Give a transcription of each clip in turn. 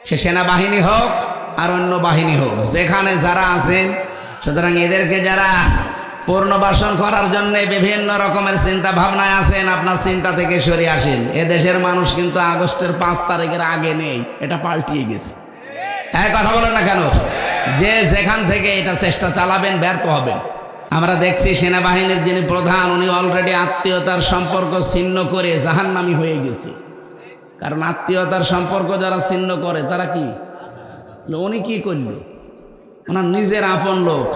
সে সেনাবাহিনী হোক আর অন্য বাহিনী হোক, যেখানে যারা আছেন, সুতরাং এদেরকে যারা পুনর্বাসন করার জন্য বিভিন্ন রকমের চিন্তা ভাবনায় আছেন, আপনার চিন্তা থেকে সরে আসেন। এদেশের মানুষ কিন্তু আগস্টের 5 তারিখের আগে নেই, এটা পাল্টিয়ে গেছে। হ্যাঁ, কথা বলেন না কেন? যে যেখান থেকে এটা চেষ্টা চালাবেন ব্যর্থ হবেন। আমরা দেখছি সেনাবাহিনীর যিনি প্রধান, উনি অলরেডি আত্মীয়তার সম্পর্ক ছিন্ন করে জাহান্নামী হয়ে গেছে। কারণ আত্মীয়তার সম্পর্ক যারা ছিন্ন করে তারা কি, উনি কি করল? ওনার নিজের আপন লোক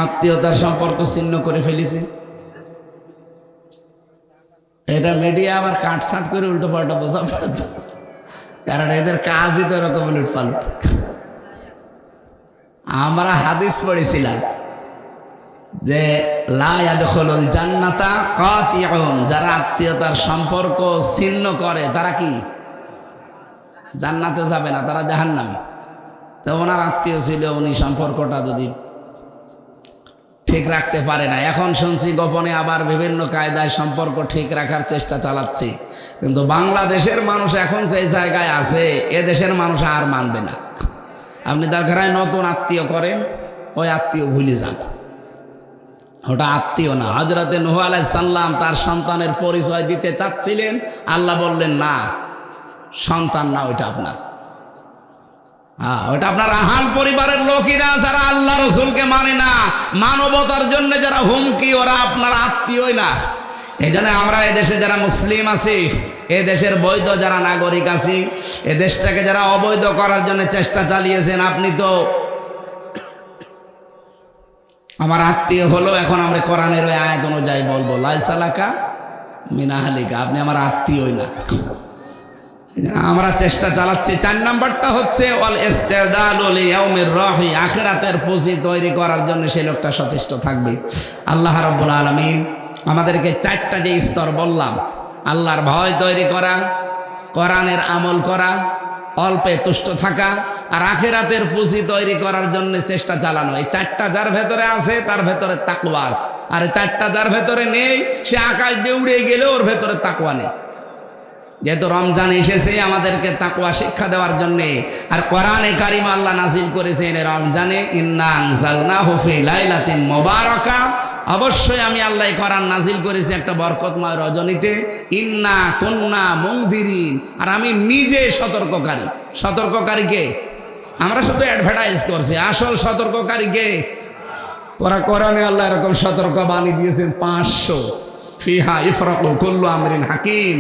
আত্মীয়তার সম্পর্ক ছিন্ন করে ফেলেছে। এটা মিডিয়া আবার কাটছাট করে উল্টো পাল্টা বোঝা পারত, কারণ এদের কাজই তো এরকম উলটপালট। আমরা হাদিস পড়েছিলাম যে লা ইয়াদখুলুল জান্নাতা কাতিউন, যারা আত্মীয়তার সম্পর্ক ছিন্ন করে তারা কি জান্নাতে যাবে না, তারা জাহান্নামী। তো ওনার আত্মীয় ছিল, উনি সম্পর্কটা যদি ঠিক রাখতে পারে না। এখন শুনছি গোপনে আবার বিভিন্ন কায়দায় সম্পর্ক ঠিক রাখার চেষ্টা চালাচ্ছে। কিন্তু বাংলাদেশের মানুষ এখন যে জায়গায় আছে, এ দেশের মানুষ আর মানবে না। আপনি দরকারায় নতুন আত্মীয় করেন, ওই আত্মীয় ভুলে যান, ওটা আত্মীয় না। হযরতে নূহ আলাইহিস সালাম তার সন্তানের পরিচয় দিতে চাচ্ছিলেন, আল্লাহ বললেন না, সন্তান না, ওইটা আপনার, ওটা আপনার আহাল পরিবারের লোকেরা যারা আল্লাহ রসুলকে মানে না, মানবতার জন্য যারা হুমকি, ওরা আপনার আত্মীয়ই না। এই জন্য আমরা এদেশে যারা মুসলিম আছি, এ দেশের বৈধ যারা নাগরিক আছি, এ দেশটাকে যারা অবৈধ করার জন্য চেষ্টা চালিয়েছেন, আপনি তো আমার আত্মীয় হলো। এখন আমরা কোরআনের ওই আয়াত অনুযায়ী বলবো, লাইসা লাকা মিন আহলিকা, আপনি আমার আত্মীয়ই না। আমরা চেষ্টা চালাচ্ছি। 4 নাম্বারটা হচ্ছে ওয়াল ইস্তিদালু লিয়াউমির রাহি, আখিরাতের পুঁজি তৈরি করার জন্য সেই লোকটা সচেষ্ট থাকবে। আল্লাহ রাব্বুল আলামিন আমাদেরকে 4টা যে স্তর বললাম, আল্লাহর ভয় তৈরি করা, কোরআনের আমল করা, অল্পে তুষ্ট থাকা, আর আখিরাতের পুঁজি তৈরি করার জন্য চেষ্টা চালানো। এই 4টা যার ভেতরে আছে তার ভেতরে তাকওয়া আছে, আর এই 4টা যার ভেতরে নেই সে আকাশ দিয়ে উড়ে গেলে ওর ভেতরে তাকওয়া নেই। যেহেতু রমজান এসেছে আমাদেরকে তাকওয়া শিক্ষা দেওয়ার জন্যে, আর কোরআনে কারিম আল্লাহ নাজিল করেছেন রমজানে, ইন্না আনজালনাহু ফি লাইলাতিন মুবারাকা, অবশ্যই আমি আল্লাহ কোরআন নাজিল করেছি একটা বরকতময় রজনীতে। ইন্না কুন্না মুনজিরিন, আর আমি নিজে সতর্ককারী। সতর্ককারীকে আমরা শুধু অ্যাডভার্টাইজ করছি, আসল সতর্ককারীকে কোরআনে আল্লাহ এরকম সতর্ক বাণী দিয়েছেন 500। ফিহা ইফরাকু কুল্লু আমরিন হাকিম।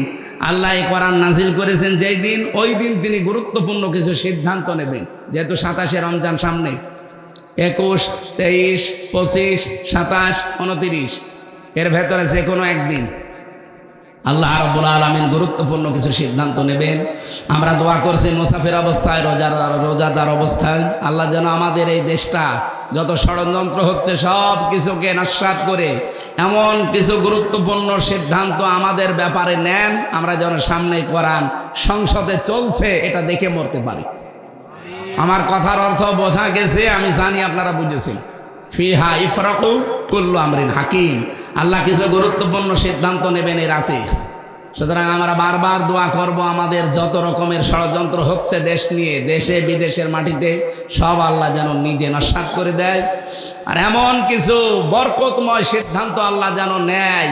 আল্লাহ এই কোরআন নাজিল করেছেন যেই দিন, ওই দিন তিনি গুরুত্বপূর্ণ কিছু সিদ্ধান্ত নেবেন। যেহেতু 27শে রমজান সামনে, 21, 23, 25, 27, 29 এর ভেতরে যে কোনো একদিন আল্লাহ রাব্বুল আলামিন গুরুত্বপূর্ণ কিছু সিদ্ধান্ত নেবেন। আমরা দোয়া করছি মুসাফির অবস্থায়, রোজাদার অবস্থায়, আল্লাহ যেন আমাদের এই দেশটা যত ষড়যন্ত্র হচ্ছে সব কিছুকে নস্যাৎ করে এমন কিছু গুরুত্বপূর্ণ সিদ্ধান্ত আমাদের ব্যাপারে নেন, আমরা যেন সামনে কোরআন সংসদে চলছে এটা দেখে মরতে পারি। আমার কথার অর্থ বোঝা গেছে, আমি জানি আপনারা বুঝেছেন। ফিহা ইফরাকু কুল্লু আমরিন হাকিম, আল্লাহ কিছু গুরুত্বপূর্ণ সিদ্ধান্ত নেবেন এই রাতে। সুতরাং আমরা বারবার দোয়া করব, আমাদের যত রকমের ষড়যন্ত্র হচ্ছে দেশ নিয়ে, দেশে বিদেশের মাটিতে, সব আল্লাহ যেন নিজে নস্যাৎ করে দেয়। আর এমন কিছু বরকতময় সিদ্ধান্ত আল্লাহ যেন নেয়,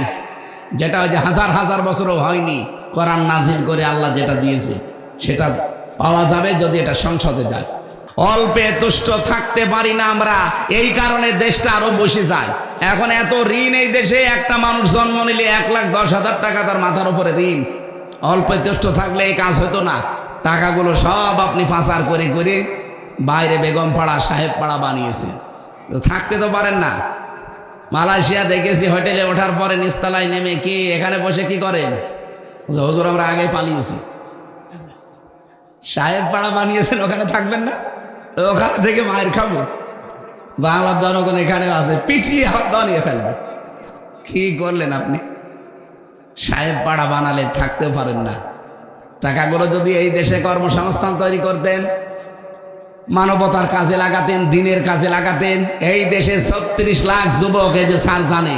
যেটা ওই যে হাজার হাজার বছরও হয়নি, কোরআন নাজিল করে আল্লাহ যেটা দিয়েছে সেটা পাওয়া যাবে যদি এটা সংসদে যায়। অল্পে তুষ্ট থাকতে পারি না আমরা, এই কারণে দেশটা আরো বসে যায়। এখন এত ঋণ এই দেশে, একটা মানুষ জন্ম নিলে 1,10,000 টাকা তার মাথার উপরে ঋণ। অল্পে তুষ্ট থাকলে এই কাজ হতো না। টাকাগুলো সব আপনি পাচার করে করে বাইরে বেগম পাড়া, সাহেব পাড়া বানিয়েছে, থাকতে তো পারেন না। মালয়েশিয়া দেখেছি, হোটেলে ওঠার পরে নিচতলায় নেমে কি এখানে বসে কি করেন, হুজুর আমরা আগে পালিয়েছি। সাহেব পাড়া বানিয়েছেন, ওখানে থাকবেন না, ওখানে থেকে মায়ের খাবো। বাংলার জনগণ এখানে আছে, পিটিয়ে হাত বানিয়ে ফেলবে। কি করলেন আপনি? সাহেব পাড়া বানালে থাকতেও পারেন না। টাকাগুলো যদি এই দেশে কর্মসংস্থান তৈরি করতেন, মানবতার কাজে লাগাতেন, দিনের কাজে লাগাতেন, এই দেশে 36 লাখ যুবক, এই যে স্যার জানে,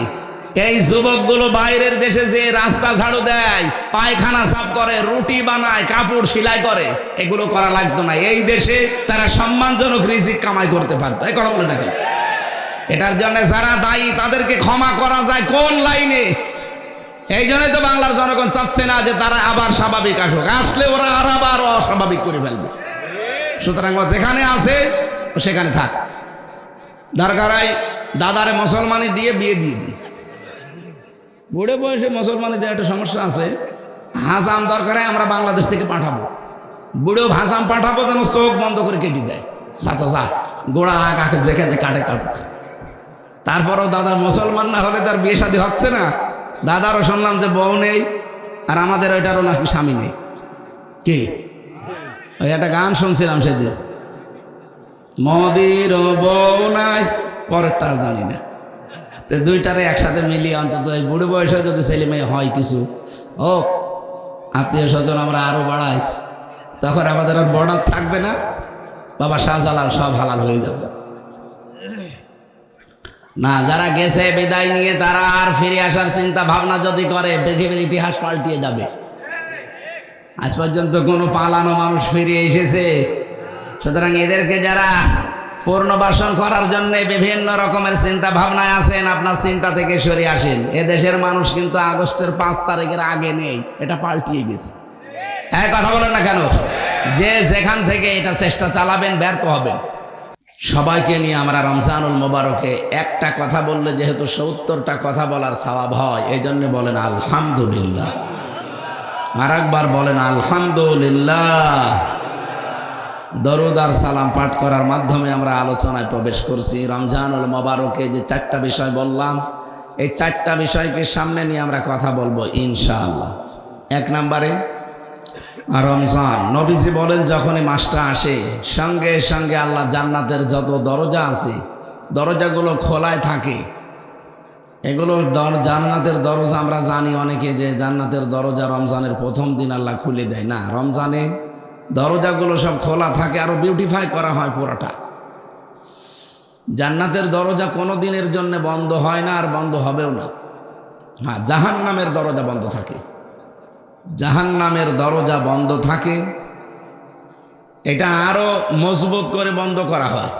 এই যুবকগুলো বাইরের দেশে যে রাস্তা ঝাড়ু দেয়, পায়খানা সাফ করে, রুটি বানায়, কাপড় সেলাই করে, এগুলো করা লাগতো না। এই দেশে তারা সম্মানজনক রিজিক কামাই করতে পারতো। এই কথা বলে না কেন? এটার জন্য যারা দায়ী তাদেরকে ক্ষমা করা যায় কোন লাইনে? এই জন্যই তো বাংলার জনগণ চাচ্ছে না যে তারা আবার স্বাভাবিক আসুক। আসলে ওরা আর আবার অস্বাভাবিক করে ফেলবে। সুতরাং ও যেখানে আছে সেখানে থাক। দরকারাই দাদারে মুসলমানি দিয়ে বিয়ে দিয়ে দিই। বুড়ে বয়সে মুসলমানি দিয়ে একটা সমস্যা আছে। হাজাম দরকারে আমরা বাংলাদেশ থেকে পাঠাবো, বুড়ো হাজাম পাঠাবো যেন চোখ বন্ধ করে কেটে দেয়। সাথে যা গোড়া কাকে যেখানে কাটে কাটুক। তারপরেও দাদা মুসলমান না হলে তার বিয়ে শাদী হচ্ছে না। দাদারও শুনলাম যে বউ নেই, আর আমাদের ওইটারও নাকি স্বামী নেই। কি ওই একটা গান শুনছিলাম সেদিন, মোদির বউ নাই, পরেরটা জানি না। তো দুইটারে একসাথে মিলিয়ে অন্তত এই বুড়ো বয়সে যদি ছেলে মেয়ে হয় কিছু হোক, আত্মীয় স্বজন আমরা আরো বাড়াই, তখন আমাদের আর বর্ডার থাকবে না। বাবা শাহজালাল সব হালাল হয়ে যাবে না। যারা গেছে বিদায় নিয়ে তারা আর ফিরে আসার চিন্তা ভাবনা যদি করে, পৃথিবীর ইতিহাস পাল্টিয়ে যাবে। আজ পর্যন্ত কোনো পালানো মানুষ ফিরে এসেছে? সুতরাং এদেরকে যারা পুনর্বাসন করার জন্য বিভিন্ন রকমের চিন্তা ভাবনায় আছেন, আপনার চিন্তা থেকে সরে আসেন। এদেশের মানুষ কিন্তু আগস্টের 5 তারিখের আগে নেই, এটা পাল্টিয়ে গেছে। এক কথা বলেন না কেন? যে যেখান থেকে এটা চেষ্টা চালাবেন ব্যর্থ হবেন। সবাইকে নিয়ে আমরা রমজানুল মোবারকে একটা কথা বললে যেহেতু 70টা কথা বলার সওয়াব হয়, এই জন্য বলেন আলহামদুলিল্লাহ। আর একবার বলেন আলহামদুলিল্লাহ। দরুদ আর সালাম পাঠ করার মাধ্যমে আমরা আলোচনায় প্রবেশ করছি। রমজানুল মোবারকে যে 4টা বিষয় বললাম, এই 4টা বিষয়কে সামনে নিয়ে আমরা কথা বলবো ইনশাআল্লাহ। 1 নম্বরে রমজান। নবীজি বলেন যখনই মাসটা আসে সঙ্গে সঙ্গে আল্লাহ জান্নাতের যত দরজা আছে দরজাগুলো খোলায় থাকে। এগুলো জান্নাতের দরজা আমরা জানি অনেকে যে জান্নাতের দরজা রমজানের প্রথম দিন আল্লাহ খুলে দেয় না। রমজানে দরজাগুলো সব খোলা থাকে, আরো বিউটিফাই করা হয় পুরোটা। জান্নাতের দরজা কোনো দিনের জন্য বন্ধ হয় না, আর বন্ধ হবেও না। হ্যাঁ, জাহান্নামের দরজা বন্ধ থাকে। জাহান্নামের দরজা বন্ধ থাকে, এটা আরো মজবুত করে বন্ধ করা হয়।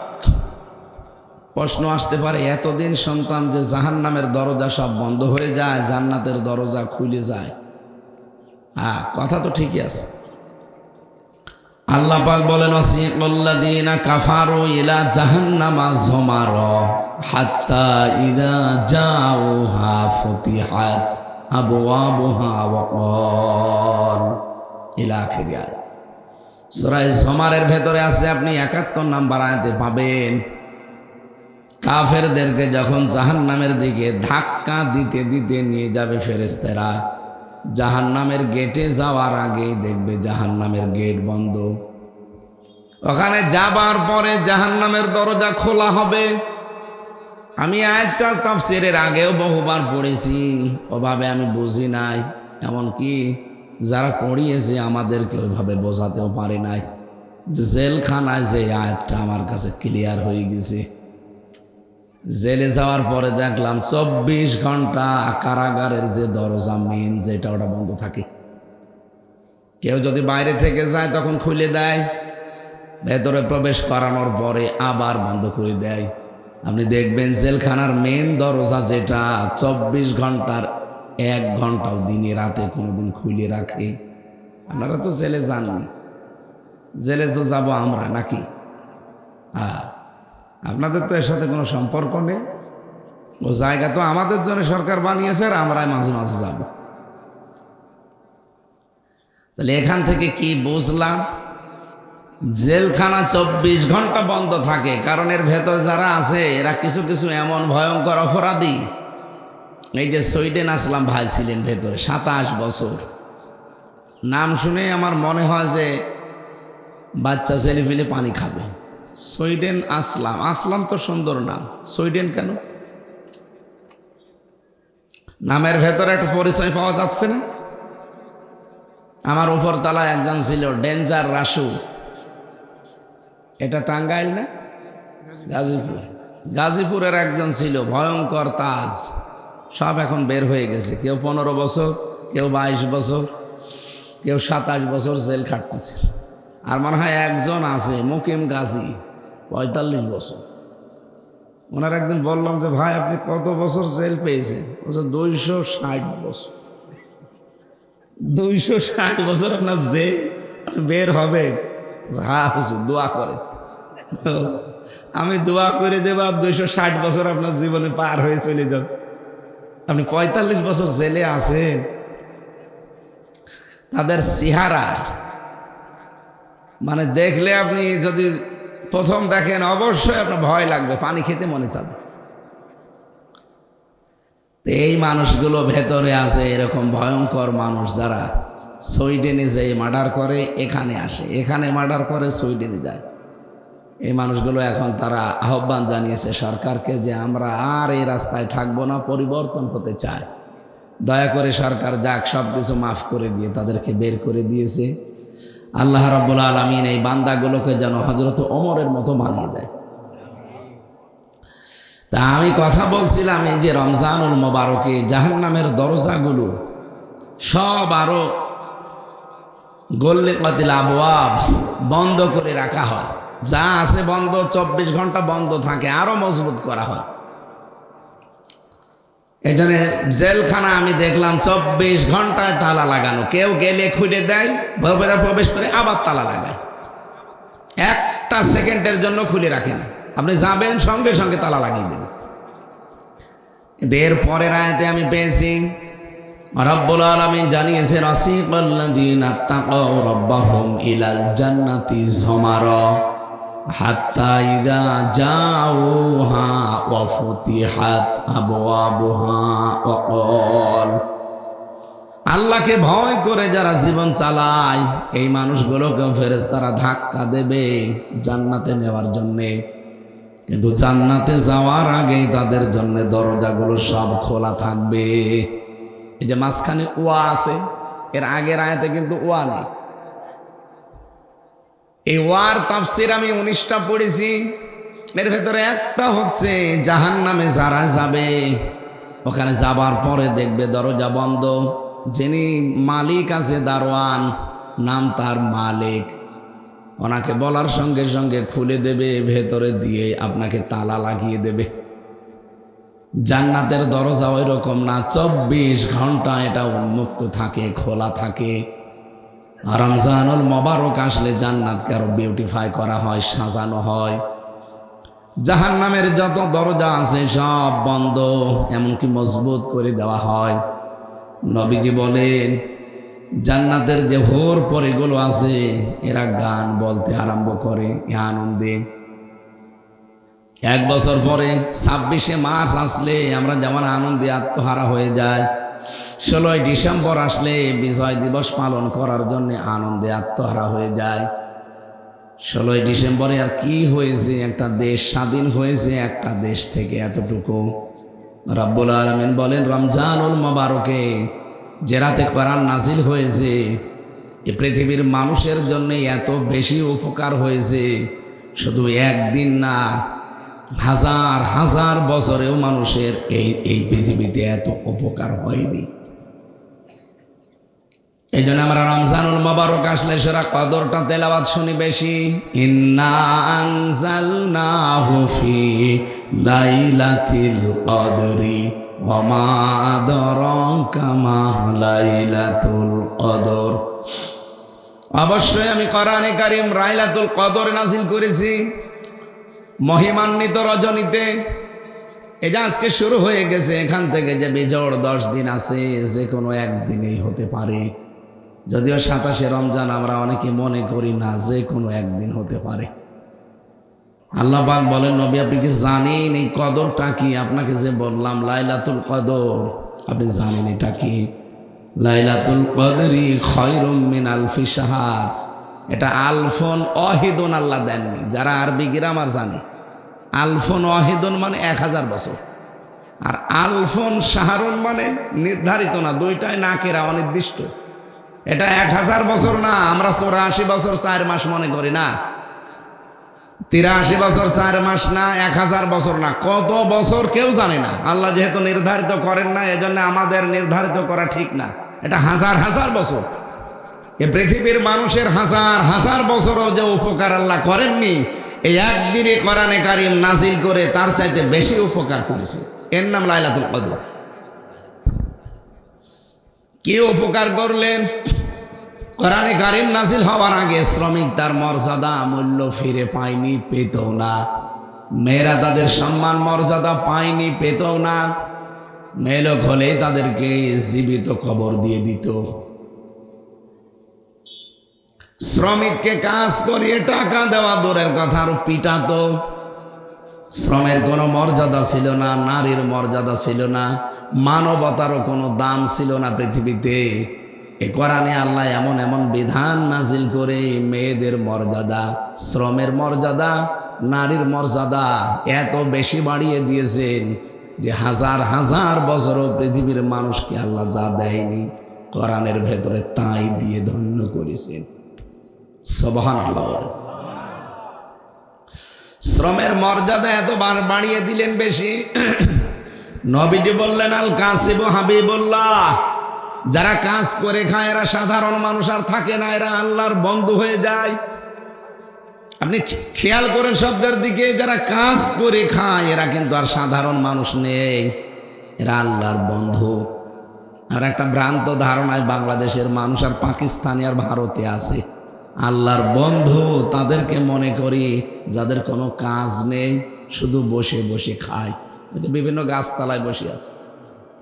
প্রশ্ন আসতে পারে, এতদিন শুনতাম যে জাহান্নামের দরজা সব বন্ধ হয়ে যায়, জান্নাতের দরজা খুলে যায়। হ্যাঁ, কথা তো ঠিকই আছে। আল্লাহ পাক বলেন ওয়াসিকাল্লাযীনা কাফারু ইলা জাহান্নামা যুমারা হাত্তা ইযা জাউহা ফুতিহাত আবওয়াবুহা ওয়া ক্বাল ইলা আখিরি আয়াত। সূরা যুমারের ভেতরে আছে, আপনি 71 নম্বর আয়াতে পাবেন। কাফেরদেরকে যখন জাহান্নামের দিকে ধাক্কা দিতে দিতে নিয়ে যাবে ফেরেশতারা, জাহান্নামের গেটে যাওয়ার আগে দেখবে জাহান্নামের গেট বন্ধ। ওখানে যাবার পরে জাহান্নামের দরজা খোলা হবে। আমি আয়াতটা তাফসীরের আগেও বহুবার পড়েছি, ওভাবে আমি বুঝি নাই। এমনকি যারা পড়িয়েছে আমাদেরকে ওইভাবে বোঝাতেও পারে নাই। জেলখানায় যে আয়াতটা আমার কাছে ক্লিয়ার হয়ে গেছে। জেলে যাওয়ার পরে দেখলাম 24 ঘন্টা কারাগারের যে দরজা মেন যেটা, ওটা বন্ধ থাকে। কেউ যদি বাইরে থেকে যায় তখন খুলে দেয়, ভেতরে প্রবেশ করানোর পরে আবার বন্ধ করে দেয়। আপনি দেখবেন জেলখানার মেন দরজা যেটা 24 ঘন্টার 1 ঘন্টাও দিনে রাতে কোনোদিন খুলে রাখে। আপনারা তো জেলে যাননি, জেলে তো যাব আমরা নাকি? হ্যাঁ, আপনাদের তো এর সাথে কোনো সম্পর্ক নেই। ও জায়গা তো আমাদের জন্য সরকার বানিয়েছে, আর আমরাই মাঝে মাঝে যাব। তাহলে এখান থেকে কি বুঝলাম? জেলখানা 24 ঘন্টা বন্ধ থাকে, কারণ এর ভেতর যারা আছে এরা কিছু কিছু এমন ভয়ঙ্কর অপরাধী। এই যে সুইডেন আসলাম ভাই ছিলেন ভেতরে 27 বছর। নাম শুনে আমার মনে হয় যে বাচ্চা ছেলে ফেলে পানি খাবে। সুইডেন আসলাম, আসলাম তো সুন্দর নাম, সুইডেন কেন? নামের ভেতরে একটা পরিচয় পাওয়া যাচ্ছে না? আমার উপর তলায় একজন ছিল ডেঞ্জার রাসু। এটা টাঙ্গাইল না গাজীপুর? গাজীপুরের একজন ছিল ভয়ঙ্কর তাজ, সব এখন বের হয়ে গেছে, কেউ 15 বছর, কেউ 22 বছর, কেউ 27 বছর জেল খাটতেছে। আর মনে হয় একজন আছে মুকিম গাজী 45 বছর। ওনার একদিন বললাম যে ভাই আপনি কত বছর জেল পেয়েছেন? বলছে 260 বছর। 260 বছর আপনার জেল, বের হবে? হ্যাঁ হুজুর দোয়া করে। আমি দোয়া করে দেব 260 বছর আপনার জীবনে পার হয়ে চলে যান। আপনি 45 বছর জেলে আছেন। তাদের চেহারা মানে দেখলে আপনি যদি প্রথম দেখেন অবশ্যই আপনার ভয় লাগবে, পানি খেতে মনে চাবে। এই মানুষগুলো ভেতরে আছে এরকম ভয়ঙ্কর মানুষ, যারা সুইডেনে যে মার্ডার করে এখানে আসে, এখানে মার্ডার করে সুইডেনে যায়। এই মানুষগুলো এখন তারা আহ্বান জানিয়েছে সরকারকে যে আমরা আর এই রাস্তায় থাকবো না, পরিবর্তন হতে চায়। দয়া করে সরকার যাক, সব কিছু মাফ করে দিয়ে তাদেরকে বের করে দিয়েছে। আল্লাহ রাব্বুল আলামিন এই বান্দাগুলোকে যেন হযরত ওমরের মতো বানিয়ে দেয়। তা আমি কথা বলছিলাম এই যে রমজানুল মোবারকে জাহান্নামের দরজাগুলো সব আরো গল্লিকাতিল আবওয়াব বন্ধ করে রাখা হয়। যা আছে বন্ধ, 24 ঘন্টা বন্ধ থাকে, আরো মজবুত করা হয়। এখানে জেলখানা আমি দেখলাম 24 ঘন্টায় তালা লাগানো, কেউ গেলে খুলে দেয়, ভেতরে প্রবেশ করে আবার তালা লাগায়, একটা সেকেন্ডের জন্য খুলে রাখে না। আপনি যাবেন সঙ্গে সঙ্গে তালা লাগিয়ে দেন। এর পরের আয়াতে আমি পেয়েছি রব্বুল আলামিন জানিয়েছেন আসিকাল্লাযীনা তাকাউ রাব্বাহুম ইলাল জান্নাতি যুমারা হাত্তা ইযা জাউহা ওয়া ফুতিহাত আবওয়াবুহা ওয়া ক্বাল। আল্লাহকে ভয় করে যারা জীবন চালায় এই মানুষগুলোকে ফেরেশতারা ধাক্কা দেবে জান্নাতে নেওয়ার জন্যে, কিন্তু জান্নাতে যাওয়ার আগেই তাদের জন্য দরজাগুলো সব খোলা থাকবে। এই যে মাঝখানে ওয়া আছে, এর আগের আয়াতে কিন্তু ওয়া নেই। এই ওয়ার তাফসীর আমি 19টা পড়েছি, এর ভেতরে একটা হচ্ছে জাহান্নামে যারা যাবে ওখানে যাবার পরে দেখবে দরজা বন্ধ, যিনি মালিক আছে দারোয়ান, নাম তার মালিক, ওনাকে বলার সঙ্গে সঙ্গে খুলে দেবে, ভেতরে দিয়ে আপনাকে তালা লাগিয়ে দেবে। জান্নাতের দরজা ওই রকম না, 24 ঘন্টা এটা উন্মুক্ত থাকে, খোলা থাকে। রমজানুল মোবারক আসলে জান্নাতকে আরো বিউটিফাই করা হয়, সাজানো হয়। জাহান্নামের যত দরজা আছে সব বন্ধ, এমনকি মজবুত করে দেওয়া হয়। নবীজি বলেন জান্নাতের যে হোর পরেগুলো আছে এরা গান বলতে আরম্ভ করে এ আনন্দে। 1 বছর পরে 26শে মার্চ আসলে আমরা যেমন আনন্দে আত্মহারা হয়ে যায়, 16ই ডিসেম্বর আসলে বিজয় দিবস পালন করার জন্য আনন্দে আত্মহারা হয়ে যায়। 16ই ডিসেম্বরে আর কি হয়েছে? একটা দেশ স্বাধীন হয়েছে একটা দেশ থেকে, এতটুকু। রব্বুল আলামিন বলেন রমজানুল মোবারকে যে রাতে কোরআন নাজিল হয়েছে এই পৃথিবীর মানুষের জন্য এত বেশি উপকার হয়েছে, শুধু একদিন না, হাজার হাজার বছরেও মানুষের এই পৃথিবীতে এত উপকার হয়নি। এই জন্য আমরা রমজানুল মোবারক আসলে সেরা কদরটা তেলাওয়াত শুনি বেশি। ইন্না আনজালনাহু ফি লাইলাতিল কদরি ওয়া মা আদরাকা মা লাইলাতুল কদর। অবশ্যই আমি কোরআনে কারীম লাইলাতুল কদর নাযিল করেছি মহিমান্বিত রজনীতে। এই যে আজকে শুরু হয়ে গেছে, এখান থেকে যে বিজোড় 10 দিন আছে, যে কোনো একদিনেই হতে পারে। যদিও 27শে রমজান আমরা অনেকে মনে করি না, যে কোনো একদিন হতে পারে। আল্লাহ পাক বলেন নবী আপনি কি জানেন এই কদরটা কি? আপনাকে যে বললাম লাইলাতুল কদর, আপনি জানেন এটা কি? লাইলাতুল কদরি খায়রুম মিন আলফি শাহর। এটা আলফন ওয়াহিদুন আল্লাহ দেননি। যারা আরবি গ্রামার জানে, আলফন ওয়াহিদুন মানে 1000 বছর, আর আলফন শাহরুন মানে নির্ধারিত না, দুইটাই নাকেরা, অনির্দিষ্ট। এটা 1000 বছর না, আমরা 84 বছর 4 মাস মনে করি না। 83 বছর 4 মাস না, 1000 বছর না, কত বছর কেউ জানে না। আল্লাহ যেহেতু নির্ধারিত করেন না, এজন্য আমাদের নির্ধারিত করা ঠিক না। এটা হাজার হাজার বছর। এ পৃথিবীর মানুষের হাজার হাজার বছরও যে উপকার আল্লাহ করেননি, এই একদিনে কোরআনে কারীম নাজিল করে তার চাইতে বেশি উপকার করেছে। এর নাম লাইলাতুল কদর। কি উপকার করলেন? কোরআনে কারীম নাজিল হওয়ার আগে শ্রমিক তার মর্যাদা মূল্য ফিরে পায়নি, পেতও না। মেয়েরা তাদের সম্মান মর্যাদা পায়নি, পেতও না। মেয়ে হলে তাদেরকে জীবিত কবর দিয়ে দিত। শ্রমিককে কাজ করিয়ে টাকা দেওয়া দূরের কথা, আরো পিটাতো। শ্রমের কোনো মর্যাদা ছিল না, নারীর মর্যাদা ছিল না, মানবতারও কোনো দাম ছিল না পৃথিবীতে। এ কোরআনে আল্লাহ এমন এমন বিধান নাজিল করে মেয়েদের মর্যাদা, শ্রমের মর্যাদা, নারীর মর্যাদা এত বেশি বাড়িয়ে দিয়েছেন যে হাজার হাজার বছরও পৃথিবীর মানুষকে আল্লাহ যা দেয়নি কোরআনের ভেতরে তাই দিয়ে ধন্য করেছেন। সুবহানাল্লাহ। শ্রমের মর্যাদা এত বাড়িয়ে দিলেন বেশি। নবীজি বললেন, আল কাসিবু হাবিবুল্লাহ, যারা কাজ করে খায় এরা সাধারণ মানুষ আর থাকে না, এরা আল্লাহর বন্ধু হয়ে যায়। আপনি খেয়াল করেন শব্দের দিকে, যারা কাজ করে খায় এরা কিন্তু আর সাধারণ মানুষ নেই, এরা আল্লাহর বন্ধু। আর একটা ভ্রান্ত ধারণায় বাংলাদেশের মানুষ আর পাকিস্তানি আর ভারতে আছে। আল্লাহর বন্ধু তাদেরকে মনে করি যাদের কোনো কাজ নেই, শুধু বসে বসে খায়। বিভিন্ন গাছতলায় বসে আছে,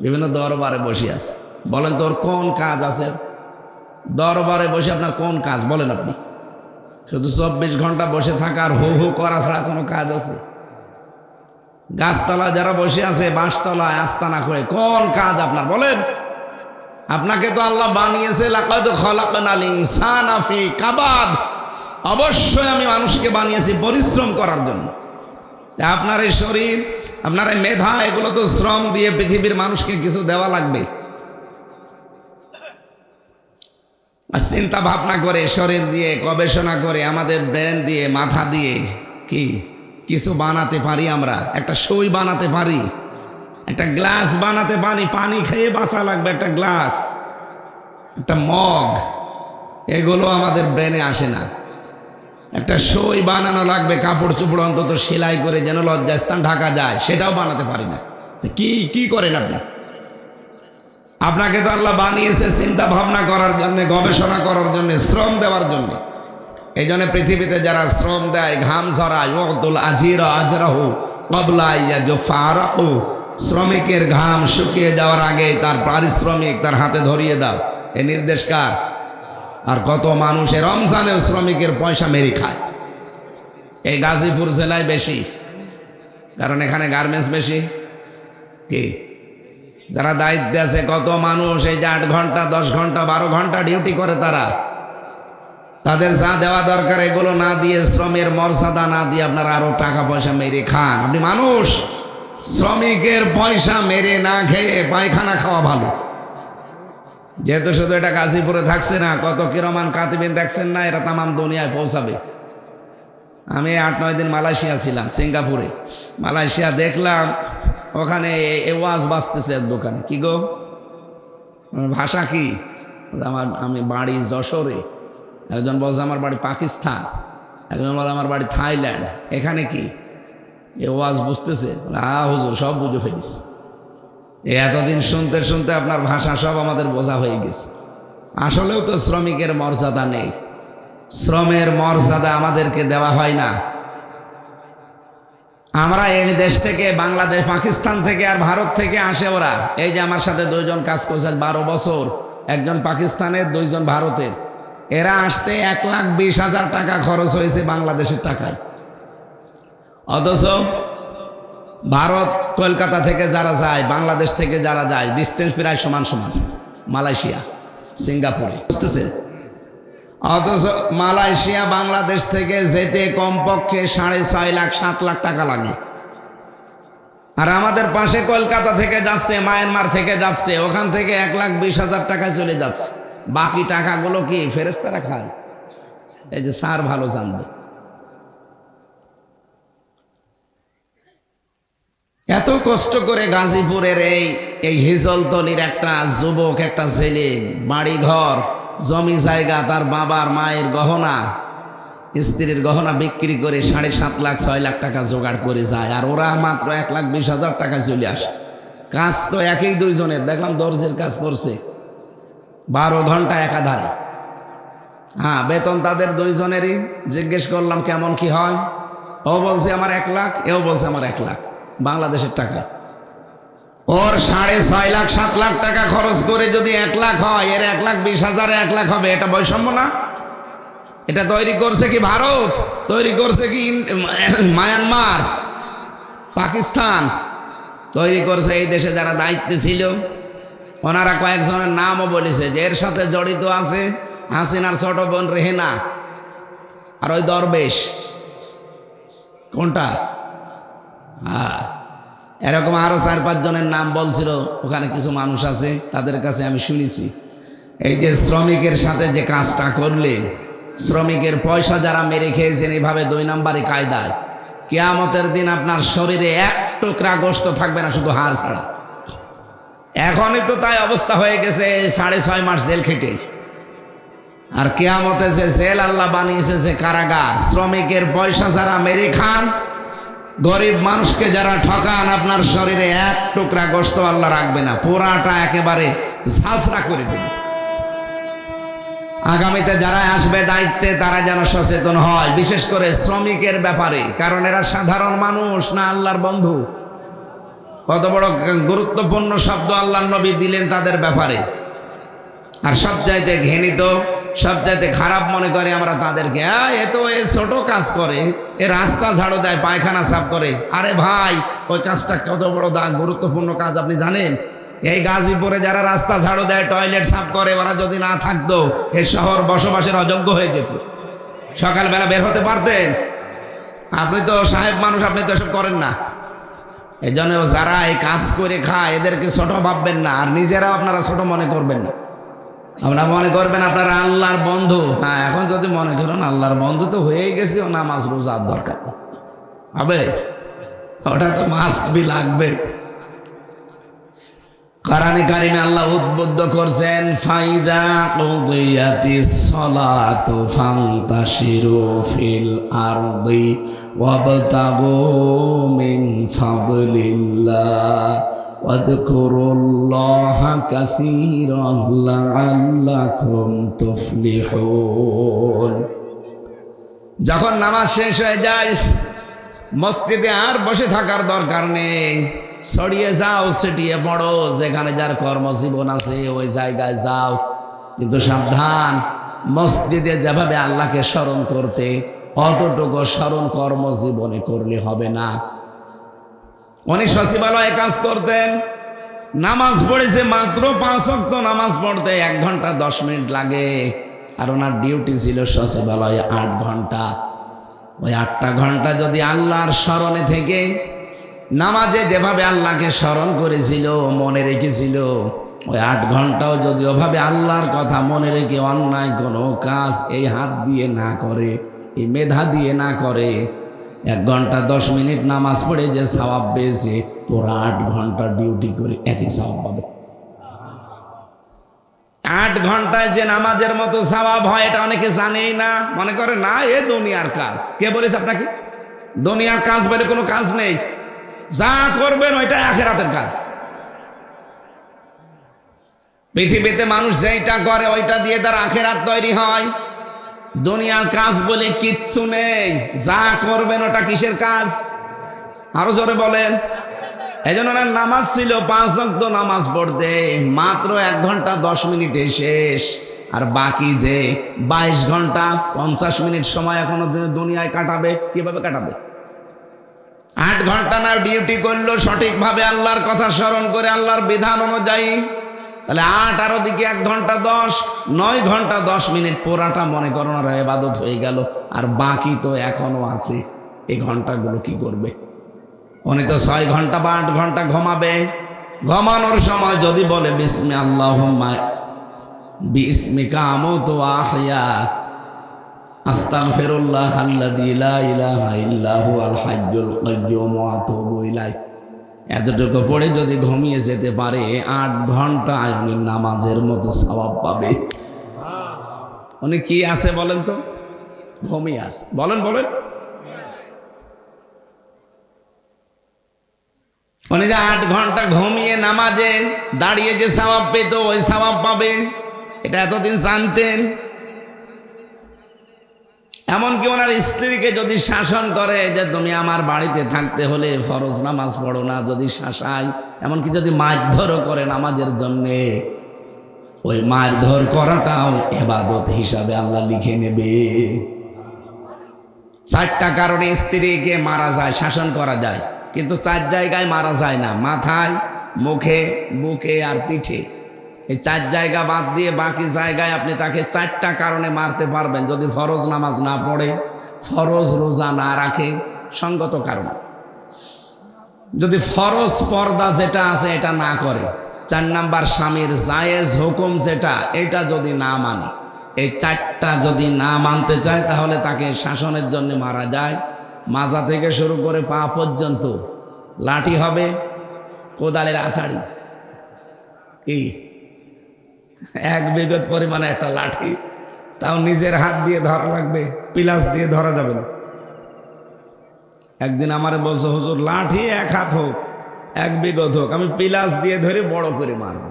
বিভিন্ন দরবারে বসে আছে। বলেন তোর কোন কাজ আছে? দরবারে বসে আপনার কোন কাজ বলেন? আপনি শুধু 24 ঘন্টা বসে থাকা আর হু হু করা ছাড়া কোনো কাজ আছে? গাছতলা যারা বসে আছে, বাঁশতলায় আস্তানা করে, কোন কাজ আপনার বলেন? আপনাকে তো আল্লাহ বানিয়েছে, লাকাদ খালাকনাল ইনসানা ফি কাবাদ, অবশ্যই আমি মানুষকে বানিয়েছি পরিশ্রম করার জন্য। আপনার এই শরীর, আপনার এই মেধা, এগুলো তো শ্রম দিয়ে পৃথিবীর মানুষকে কিছু দেওয়া লাগবে। আর চিন্তা ভাবনা করে, শরীর দিয়ে গবেষণা করে, আমাদের ব্রেন দিয়ে, মাথা দিয়ে কি কিছু বানাতে পারি। আমরা একটা সই বানাতে পারি, একটা গ্লাস বানাতে পারি। পানি খেয়ে বাঁচা লাগবে, একটা গ্লাস, একটা মগ, এগুলো আমাদের ব্রেনে আসে না। একটা সই বানানো লাগবে, কাপড় চোপড় অন্তত সেলাই করে যেন লজ্জাস্থান ঢাকা যায়, সেটাও বানাতে পারি না। কি কি করেন আপনি? আপনাকে তো আল্লাহ বানিয়েছে চিন্তা ভাবনা করার জন্য, গবেষণা করার জন্য, শ্রম দেওয়ার জন্য। এই জন্য পৃথিবীতে যারা শ্রম দেয়, ঘাম ঝরায়, ওয়াতুল আজিরা আজরাহু ক্বাবলা ইয়াজফারাহু, শ্রমিকের ঘাম শুকিয়ে যাওয়ার আগে তার পারিশ্রমিক তার হাতে ধরিয়ে দাও, এ নির্দেশ কার? আর কত মানুষে রমজানেও শ্রমিকের পয়সা মেরে খায়। এই গাজীপুর জেলায় বেশি, কারণ এখানে গার্মেন্টস বেশি। কি যারা দায়িত্বে আছে, কত মানুষ এই যে 8 ঘন্টা 10 ঘন্টা 12 ঘন্টা ডিউটি করে, তাদের যা দেওয়া দরকার এগুলো না দিয়ে, শ্রমের মর্যাদা না দিয়ে আপনারা আরো টাকা পয়সা মেরে খান। আপনি মানুষ, শ্রমিকের পয়সা মেরে না খেয়ে পায়খানা খাওয়া ভালো। যেহেতু শুধু এটা গাজীপুরে থাকছে না, কত কিরমান কাতিবিন দেখছেন না, এরা তামাম দুনিয়ায় পৌঁছাবে। আমি 8-9 দিন মালয়েশিয়া ছিলাম, সিঙ্গাপুরে। মালয়েশিয়া দেখলাম ওখানে ওয়াজ বাজতেছে এক দোকানে। কি গো, ভাষা কি? আমি বাড়ি যশোরে। একজন বলছে আমার বাড়ি পাকিস্তান, একজন বলে আমার বাড়ি থাইল্যান্ড। এখানে কি এ ওয়াজ বুঝতেছে? হুজুর সব বুঝে ফেলিস। এতদিন শুনতে শুনতে আপনার ভাষা সব আমাদের বোঝা হয়ে গেছে। আসলেও তো শ্রমিকের মর্যাদা নেই, শ্রমের মর্যাদা আমাদেরকে দেওয়া হয় না। আমরা এই দেশ থেকে, বাংলাদেশ, পাকিস্তান থেকে আর ভারত থেকে আসে ওরা। এই যে আমার সাথে 2 জন কাজ করছে 12 বছর, একজন পাকিস্তানের, 2 জন ভারতের। এরা আসতে 1,20,000 টাকা খরচ হয়েছে বাংলাদেশের টাকায়। অথচ ভারত, কলকাতা থেকে যারা যায়, বাংলাদেশ থেকে যারা যায়, ডিস্টেন্স প্রায় সমান সমান। মালয়েশিয়া, সিঙ্গাপুরে, বুঝতেছেন? অথচ মালয়েশিয়া বাংলাদেশ থেকে যেতে কমপক্ষে 6.5 লাখ 7 লাখ টাকা লাগে। আর আমাদের পাশে কলকাতা থেকে যাচ্ছে, মায়ানমার থেকে যাচ্ছে, ওখান থেকে 1,20,000 টাকায় চলে যাচ্ছে। বাকি টাকাগুলো কি ফেরেশতারা খায়? এই যে স্যার ভালো জানবে। এত কষ্ট করে গাজীপুরের এই হিজলতলির একটা যুবক, একটা ছেলে, বাড়ি ঘর, জমি জায়গা, তার বাবার মায়ের গহনা, স্ত্রীর গহনা বিক্রি করে 7.5 লাখ 6 লাখ টাকা জোগাড় করে যায়, আর ওরা মাত্র 1,20,000 টাকা চলে আসে। কাজ তো একই দুইজনের, দেখলাম দর্জির কাজ করছে 12 ঘন্টা একাধারে। হ্যাঁ, বেতন তাদের দুইজনেরই। জিজ্ঞেস করলাম কেমন কি হয়, ও বলছে আমার 1 লাখ, এও বলছে আমার 1 লাখ বাংলাদেশের টাকা। ওর 6.5 লাখ 7 লাখ টাকা খরচ করে যদি 1 লাখ হয়, এর 1,20,000 1 লাখ হবে, এটা বৈষম্য না? এটা তৈরি করছে কি ভারত? তৈরি করছে কি মায়ানমার, পাকিস্তান? তৈরি করছে এই দেশে যারা দায়িত্বে ছিল। ওনারা কয়েকজনের নামও বলেছে যে এর সাথে জড়িত আছে হাসিনার ছোট বোন রেহেনা আর ওই দরবেশ। কোনটা? হ্যাঁ, এরকম আরো 4-5 জনের নাম বলছিল। ওখানে কিছু মানুষ আছে, তাদের কাছে আমি শুনেছি এই যে শ্রমিকের সাথে যে কাজটা করলেন, শ্রমিকের পয়সা যারা মেরে খেয়েছেন এইভাবে 2 নম্বরই কায়দায়, কিয়ামতের দিন আপনার শরীরে 1 টুকরা গোশত থাকবে না, শুধু হাড় ছাড়া। এখনই তো তাই অবস্থা হয়ে গেছে 6.5 মাস জেল খেটে। আর কিয়ামতে যে জেল আল্লাহ বানিয়েছে, যে কারাগার, শ্রমিকের পয়সা যারা মেরে খান, গরিব মানুষকে যারা ঠকান, আপনার শরীরে 1 টুকরা গোশত আল্লাহ রাখবে না, পুরাটা একেবারে ঝাঁঝরা করে দেবে। আগামীতে যারা আসবে দায়িত্বে, তারা যেন সচেতন হয়, বিশেষ করে শ্রমিকের ব্যাপারে, কারণ এরা সাধারণ মানুষ না, আল্লাহর বন্ধু। কত বড় গুরুত্বপূর্ণ শব্দ আল্লাহর নবী দিলেন তাদের ব্যাপারে। আর সবচাইতে ঘৃণিত, সবচাইতে খারাপ মনে করে আমরা তাদেরকে, এ তো এ ছোট কাজ করে, এ রাস্তা ঝাড়ু দেয়, পায়খানা সাফ করে। আরে ভাই, ওই কাজটা কত বড় গুরুত্বপূর্ণ কাজ আপনি জানেন? এই গাজীপুরে যারা রাস্তা ঝাড়ু দেয়, টয়লেট সাফ করে, ওরা যদি না থাকতো এই শহর বসবাসের অযোগ্য হয়ে যেত। সকালবেলা বের হতে পারতেন? আপনি তো সাহেব মানুষ, আপনি তো এসব করেন না। এই জন্য যারা এই কাজ করে খায়, এদেরকে ছোট ভাববেন না, আর নিজেরাও আপনারা ছোট মনে করবেন না। আপনারা মনে করবেন আপনারা আল্লাহর বন্ধু। হ্যাঁ, এখন যদি মনে করেন আল্লাহর বন্ধু তো হয়েই গেছে, ও নামাজ রোজার দরকার হবে, ওটা তো মাস্ট বি লাগবে। কোরআনে কারিমে আল্লাহ উদ্বুদ্ধ করছেন, ফাইদা কুদিয়াতিস সালাতু ফান্তাশিরু ফিল আরদি ওয়াবতাগু মিন ফাদলিল্লাহ ওয়াযকুরুল্লাহা কাসীরান লাআল্লাকুম তুফলিহুন। যখন নামাজ শেষ হয়ে যায়, মসজিদে আর বসে থাকার দরকার নেই, ছড়িয়ে যাও, ছিটিয়ে পড়ো, যেখানে যার কর্মজীবন আছে ওই জায়গায় যাও। কিন্তু সাবধান, মসজিদে যেভাবে আল্লাহকে স্মরণ করতে, অতটুকু স্মরণ কর্মজীবনে করলে হবে না। উনি সচিবালয়ে কাজ করতেন, নামাজ পড়েছে মাত্র 5 ওয়াক্ত নামাজ পড়তে 1 ঘন্টা 10 মিনিট লাগে, আর ওনার ডিউটি ছিল সচিবালয়ে 8 ঘন্টা। ওই 8টা ঘন্টা যদি আল্লাহর স্মরণে থেকে, নামাজে যেভাবে আল্লাহকে স্মরণ করেছিল, মনে রেখেছিল, ওই 8 ঘন্টাও যদি ওভাবে আল্লাহর কথা মনে রেখে অন্যায় কোনো কাজ এই হাত দিয়ে না করে, এই মেধা দিয়ে না করে, 1 ঘন্টা 10 মিনিট নামাজ পড়ে যে সওয়াব পেয়েছে, পুরো 8 ঘন্টা ডিউটি করে একই সওয়াব পাবে। 8 ঘন্টায় যে নামাজের মতো সওয়াব হয়, এটা অনেকে জানেই না, মনে করে না এ দুনিয়ার কাজ। কে বলেছে আপনাকে? দুনিয়ার কাজ বলে কোনো কাজ নেই, যা করবেন ওইটা আখিরাতের কাজ। পৃথিবীতে মানুষ যেটা করে ওইটা দিয়ে তার আখিরাত তৈরি হয়। দুনিয়ার কাজ বলে কিচ্ছু নেই, যা করবেন ওটা কিসের কাজ? আরো জোরে বলেন। এই জন্য নামাজ ছিল 5 ওয়াক্ত নামাজ পড়তে মাত্র 1 ঘন্টা 10 মিনিটে শেষ, আর বাকি যে 22 ঘন্টা 50 মিনিট সময় এখনো দুনিয়ায় কাটাবে, কিভাবে কাটাবে? 8 ঘন্টা না ডিউটি করলো সঠিকভাবে আল্লাহর কথা স্মরণ করে, আল্লাহর বিধান অনুযায়ী, তাহলে 8 আর ওদিকে 1 ঘন্টা 10, 9 ঘন্টা 10 মিনিট পুরাটা মনে করো না ইবাদত হয়ে গেল। আর বাকি তো এখনো আছে, এই ঘন্টাগুলো কি করবে? উনি তো 6 ঘন্টা বা 8 ঘন্টা ঘুমাবে। ঘুমানোর সময় যদি বলে বিসমি আল্লাহুম্মা বিসমিকা আমুতু ওয়া আহইয়া আস্তাগফিরুল্লাহ আল্লাযী লা ইলাহা ইল্লা হুয়াল হাইয়্যুল কাইয়্যুম ওয়া আতুবু ইলাইহি, এতটুকু পড়ে যদি ঘুমিয়ে যেতে পারে 8 ঘন্টায় উনি নামাজের মতো সওয়াব পাবে। উনি কি আছে বলেন তো? ঘুমিয়ে আছে। বলেন বলেন, উনি যে 8 ঘন্টা ঘুমিয়ে নামাজে দাঁড়িয়ে যে সওয়াব পেত ওই সওয়াব পাবে, এটা এতদিন জানতেন? এমনকি ওনার স্ত্রীকে যদি শাসন করে যে তুমি আমার বাড়িতে থাকতে হলে ফরজ নামাজ পড়ো না, যদি শাসায়, এমনকি যদি মারধরও করে নামাজের জন্যে, ওই মারধর করাটাও ইবাদত হিসাবে আল্লাহ লিখে নেবে। 4টা কারণে স্ত্রীকে মারা যায়, শাসন করা যায়, কিন্তু 4 জায়গায় মারা যায় না, মাথায়, মুখে, বুকে আর পিঠে। এই 4 জায়গা বাদ দিয়ে বাকি জায়গায় আপনি তাকে 4টা কারণে মারতে পারবেন, যদি ফরজ নামাজ না পড়ে, ফরজ রোজা না রাখে, সঙ্গত কারণে। যদি ফরজ পর্দা যেটা আছে এটা না করে, 4 নাম্বার স্বামীর জায়েজ হুকুম যেটা, এটা যদি না মানে, এই 4টা যদি না মানতে চায় তাহলে তাকে শাসনের জন্য মারা যায়। মাজা থেকে শুরু করে পা পর্যন্ত লাঠি হবে, কোদালের আছাড়ি, কি 1 বিঘত পরিমাণে একটা লাঠি, তাও নিজের হাত দিয়ে ধরা লাগবে, পিলাস দিয়ে ধরা যাবে না। একদিন আমারে বলছে, হুজুর লাঠি 1 হাত হোক, 1 বিঘত হোক, আমি পিলাস দিয়ে ধরে বড় করে মারব।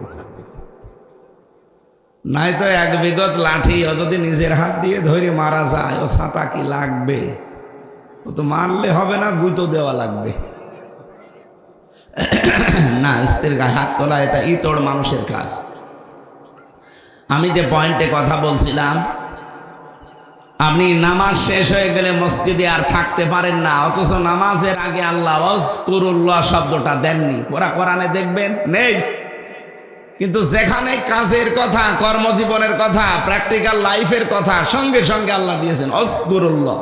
নাই তো 1 বিঘত লাঠি ও যদি নিজের হাত দিয়ে ধরে মারা যায়, ও ছাতা কি লাগবে? ও তো মারলে হবে না, গুঁতো দেওয়া লাগবে। না, স্ত্রীর গায়ে হাত তোলা এটা ইতর মানুষের কাজ। আমি যে পয়েন্টে কথা বলছিলাম, আপনি নামাজ শেষ হয়ে গেলে মসজিদে আর থাকতে পারেন না, অথচ নামাজের আগে আল্লাহ ওয়াজকুরুল্লাহ শব্দটা দেননি। কোরআনে দেখবেন নেই, কিন্তু যেখানে কাজের কথা, কর্মজীবনের কথা, প্র্যাকটিক্যাল লাইফের কথা সঙ্গে সঙ্গে আল্লাহ দিয়েছেন ওয়াজকুরুল্লাহ।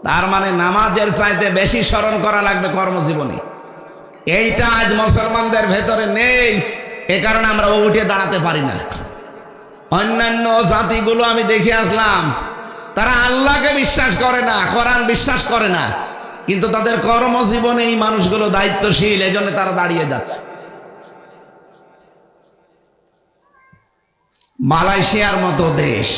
তার মানে নামাজের চাইতে বেশি স্মরণ করা লাগবে কর্মজীবনে। এইটা আজ মুসলমানদের ভেতরে নেই, এ কারণে আমরা উঠে দাঁড়াতে পারি না। অন্যান্য জাতিগুলো আমি দেখে আসলাম, তারা আল্লাহকে বিশ্বাস করে না, কোরআন বিশ্বাস করে না, কিন্তু তাদের কর্মজীবনে এই মানুষগুলো দায়িত্বশীল, এই জন্য তারা দাঁড়িয়ে যাচ্ছে। মালয়েশিয়ার মতো দেশ,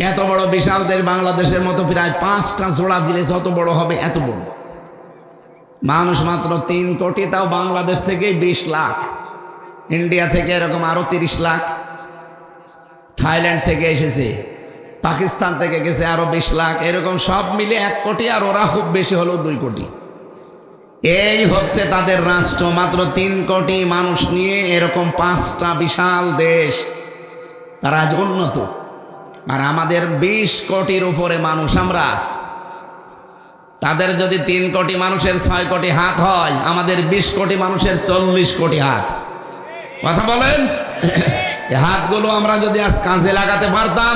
এত বড় বিশাল দেশ, বাংলাদেশের মতো প্রায় 5টা জোড়া দিলে যত বড় হবে এত বড়, মানুষ মাত্র 3 কোটি, তাও বাংলাদেশ থেকে 20 লাখ, ইন্ডিয়া থেকে এরকম আরো 30 লাখ, থাইল্যান্ড থেকে এসেছে, পাকিস্তান থেকে গেছে আরো 20 লাখ, এরকম সব মিলে 1 কোটি, আর ওরা খুব বেশি হলো 2 কোটি। এই হচ্ছে তাদের রাষ্ট্র, মাত্র 3 কোটি মানুষ নিয়ে এরকম 5টা বিশাল দেশ, তারা আজ উন্নত। আর আমাদের 20 কোটির উপরে মানুষ আমরা, তাদের যদি 3 কোটি মানুষের 6 কোটি হাত হয়, আমাদের 20 কোটি মানুষের 40 কোটি হাত। কথা বলেন, এই হাতগুলো আমরা যদি আজ কাজে লাগাতে পারতাম,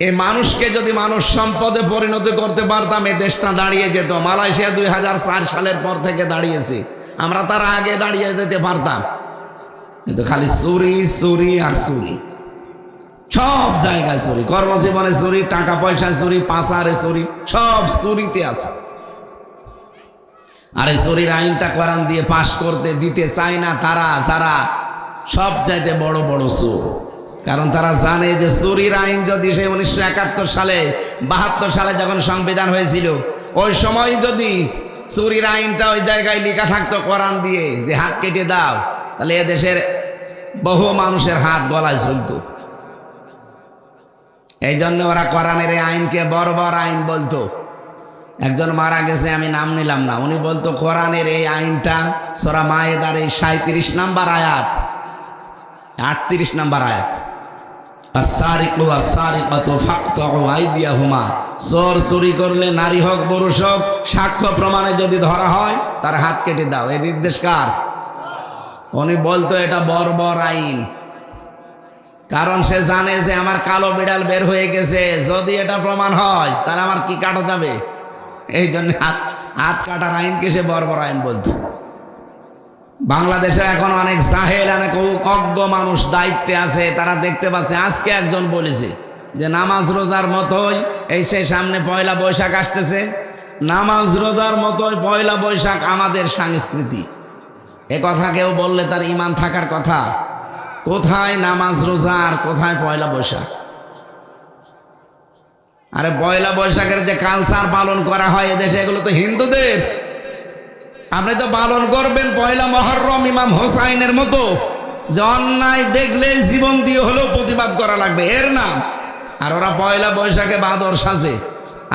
এই মানুষকে যদি মানুষ সম্পদে পরিণত করতে পারতাম, এই দেশটা দাঁড়িয়ে যেত। মালয়েশিয়া 2004 সালের পর থেকে দাঁড়িয়েছে, আমরা তার আগে দাঁড়িয়ে যেতে পারতাম, কিন্তু খালি চুরি চুরি আর চুরি, সব জায়গায় চুরি, কর্মজীবনে চুরি, টাকা পয়সা চুরি, পাচারে চুরি, সব চুরিতে আছে। আর এই চুরির আইনটা কোরআন দিয়ে পাশ করতে দিতে চায় না তারা, যারা সব চাইতে বড় বড় চোর। কারণ তারা জানে যে চুরির আইন যদি সেই 1971 সালে 72 সালে যখন সংবিধান হয়েছিল, ওই সময় যদি চুরির আইনটা ওই জায়গায় লেখা থাকতো কোরআন দিয়ে যে হাত কেটে দাও, তাহলে এদেশের বহু মানুষের হাত গলায় ঝুলত। এই জন্য ওরা কোরআনের এই আইনকে বর্বর আইন বলতো। একজন মারা গেছে, আমি নাম নিলাম না, উনি বলতো কোরআনের এই আইনটা সূরা মায়েদার এই 37 নাম্বার আয়াত, 38 নাম্বার আয়াত, আস-সারিকু ওয়াস-সারিকাতু ফাকতাউ আইদিয়াহুমা, চোর চুরি করলে নারী হোক পুরুষ হোক, সাক্ষ্য প্রমাণে যদি ধরা হয় তার হাত কেটে দাও। এই নির্দেশ কার? উনি বলতো এটা বর্বর আইন, কারণ সে জানে যে আমার কালো বিড়াল বের হয়ে গেছে, যদি এটা প্রমাণ হয় তাহলে আমার কি কাটা যাবে, এই জন্য হাত কাটার আইনকে সে বর্বর আইন বলতো। বাংলাদেশে এখন অনেক জাহেল, অনেক অজ্ঞ মানুষ দায়িত্বে আছে, তারা দেখতে পাচ্ছে। আজকে একজন বলেছে যে নামাজ রোজার মতোই এই সে সামনে পয়লা বৈশাখ আসতেছে, নামাজ রোজার মতোই পয়লা বৈশাখ আমাদের সংস্কৃতি। এ কথা কেউ বললে তার ঈমান থাকার কথা। কোথায় নামাজ রোজা আর কোথায় পয়লা বৈশাখ? আরে পয়লা বৈশাখের যে কালচার পালন করা হয় এদেশে, এগুলো তো হিন্দুদের। আপনি তো পালন করবেন পয়লা মুহররম ইমাম হোসাইনের মতো, যে অন্যায় দেখলে জীবন দিয়ে হলেও প্রতিবাদ করা লাগবে, এর নাম। আর ওরা পয়লা বৈশাখে বাদর সাজে,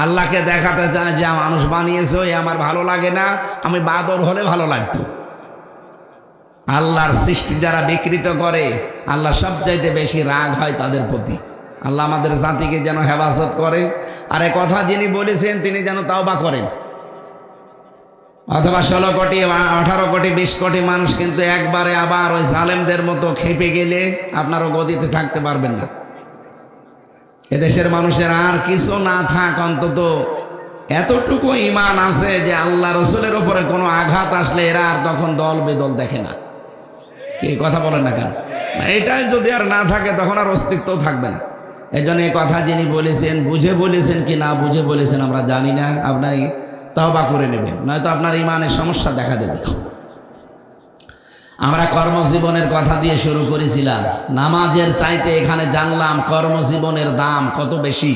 আল্লাহকে দেখাতে চায় যে মানুষ বানিয়েছে, আমার ভালো লাগে না, আমি বাদর হলে ভালো লাগতো। আল্লাহর সৃষ্টি যারা বিকৃত করে, আল্লাহ সবচাইতে বেশি রাগ হয় তাদের প্রতি। আল্লাহ আমাদের জাতিকে যেন হেফাজত করে, আর এ কথা যিনি বলেছেন তিনি যেন তাওবা করেন। অথবা 16 কোটি 18 কোটি 20 কোটি মানুষ কিন্তু একবারে আবার ওই জালেমদের মতো খেপে গেলে আপনারও গদিতে থাকতে পারবেন না। এদেশের মানুষের আর কিছু না থাক, অন্তত এতটুকু ঈমান আছে যে আল্লাহ রসুলের উপরে কোনো আঘাত আসলে এরা আর তখন দল বেদল দেখে না। কি কথা বলেন না কেন? এটাই যদি আর না থাকে তখন আর অস্তিত্ব থাকবে না। এই জন্য এই কথা যিনি বলেছেন, বুঝে বলেছেন কি না বুঝে বলেছেন আমরা জানি না, আপনার তওবা করে নেবেন, নয়তো আপনার ঈমানের সমস্যা দেখা দেবে। আমরা কর্মজীবনের কথা দিয়ে শুরু করেছিলাম, নামাজের চাইতে এখানে জানলাম কর্মজীবনের দাম কত বেশি।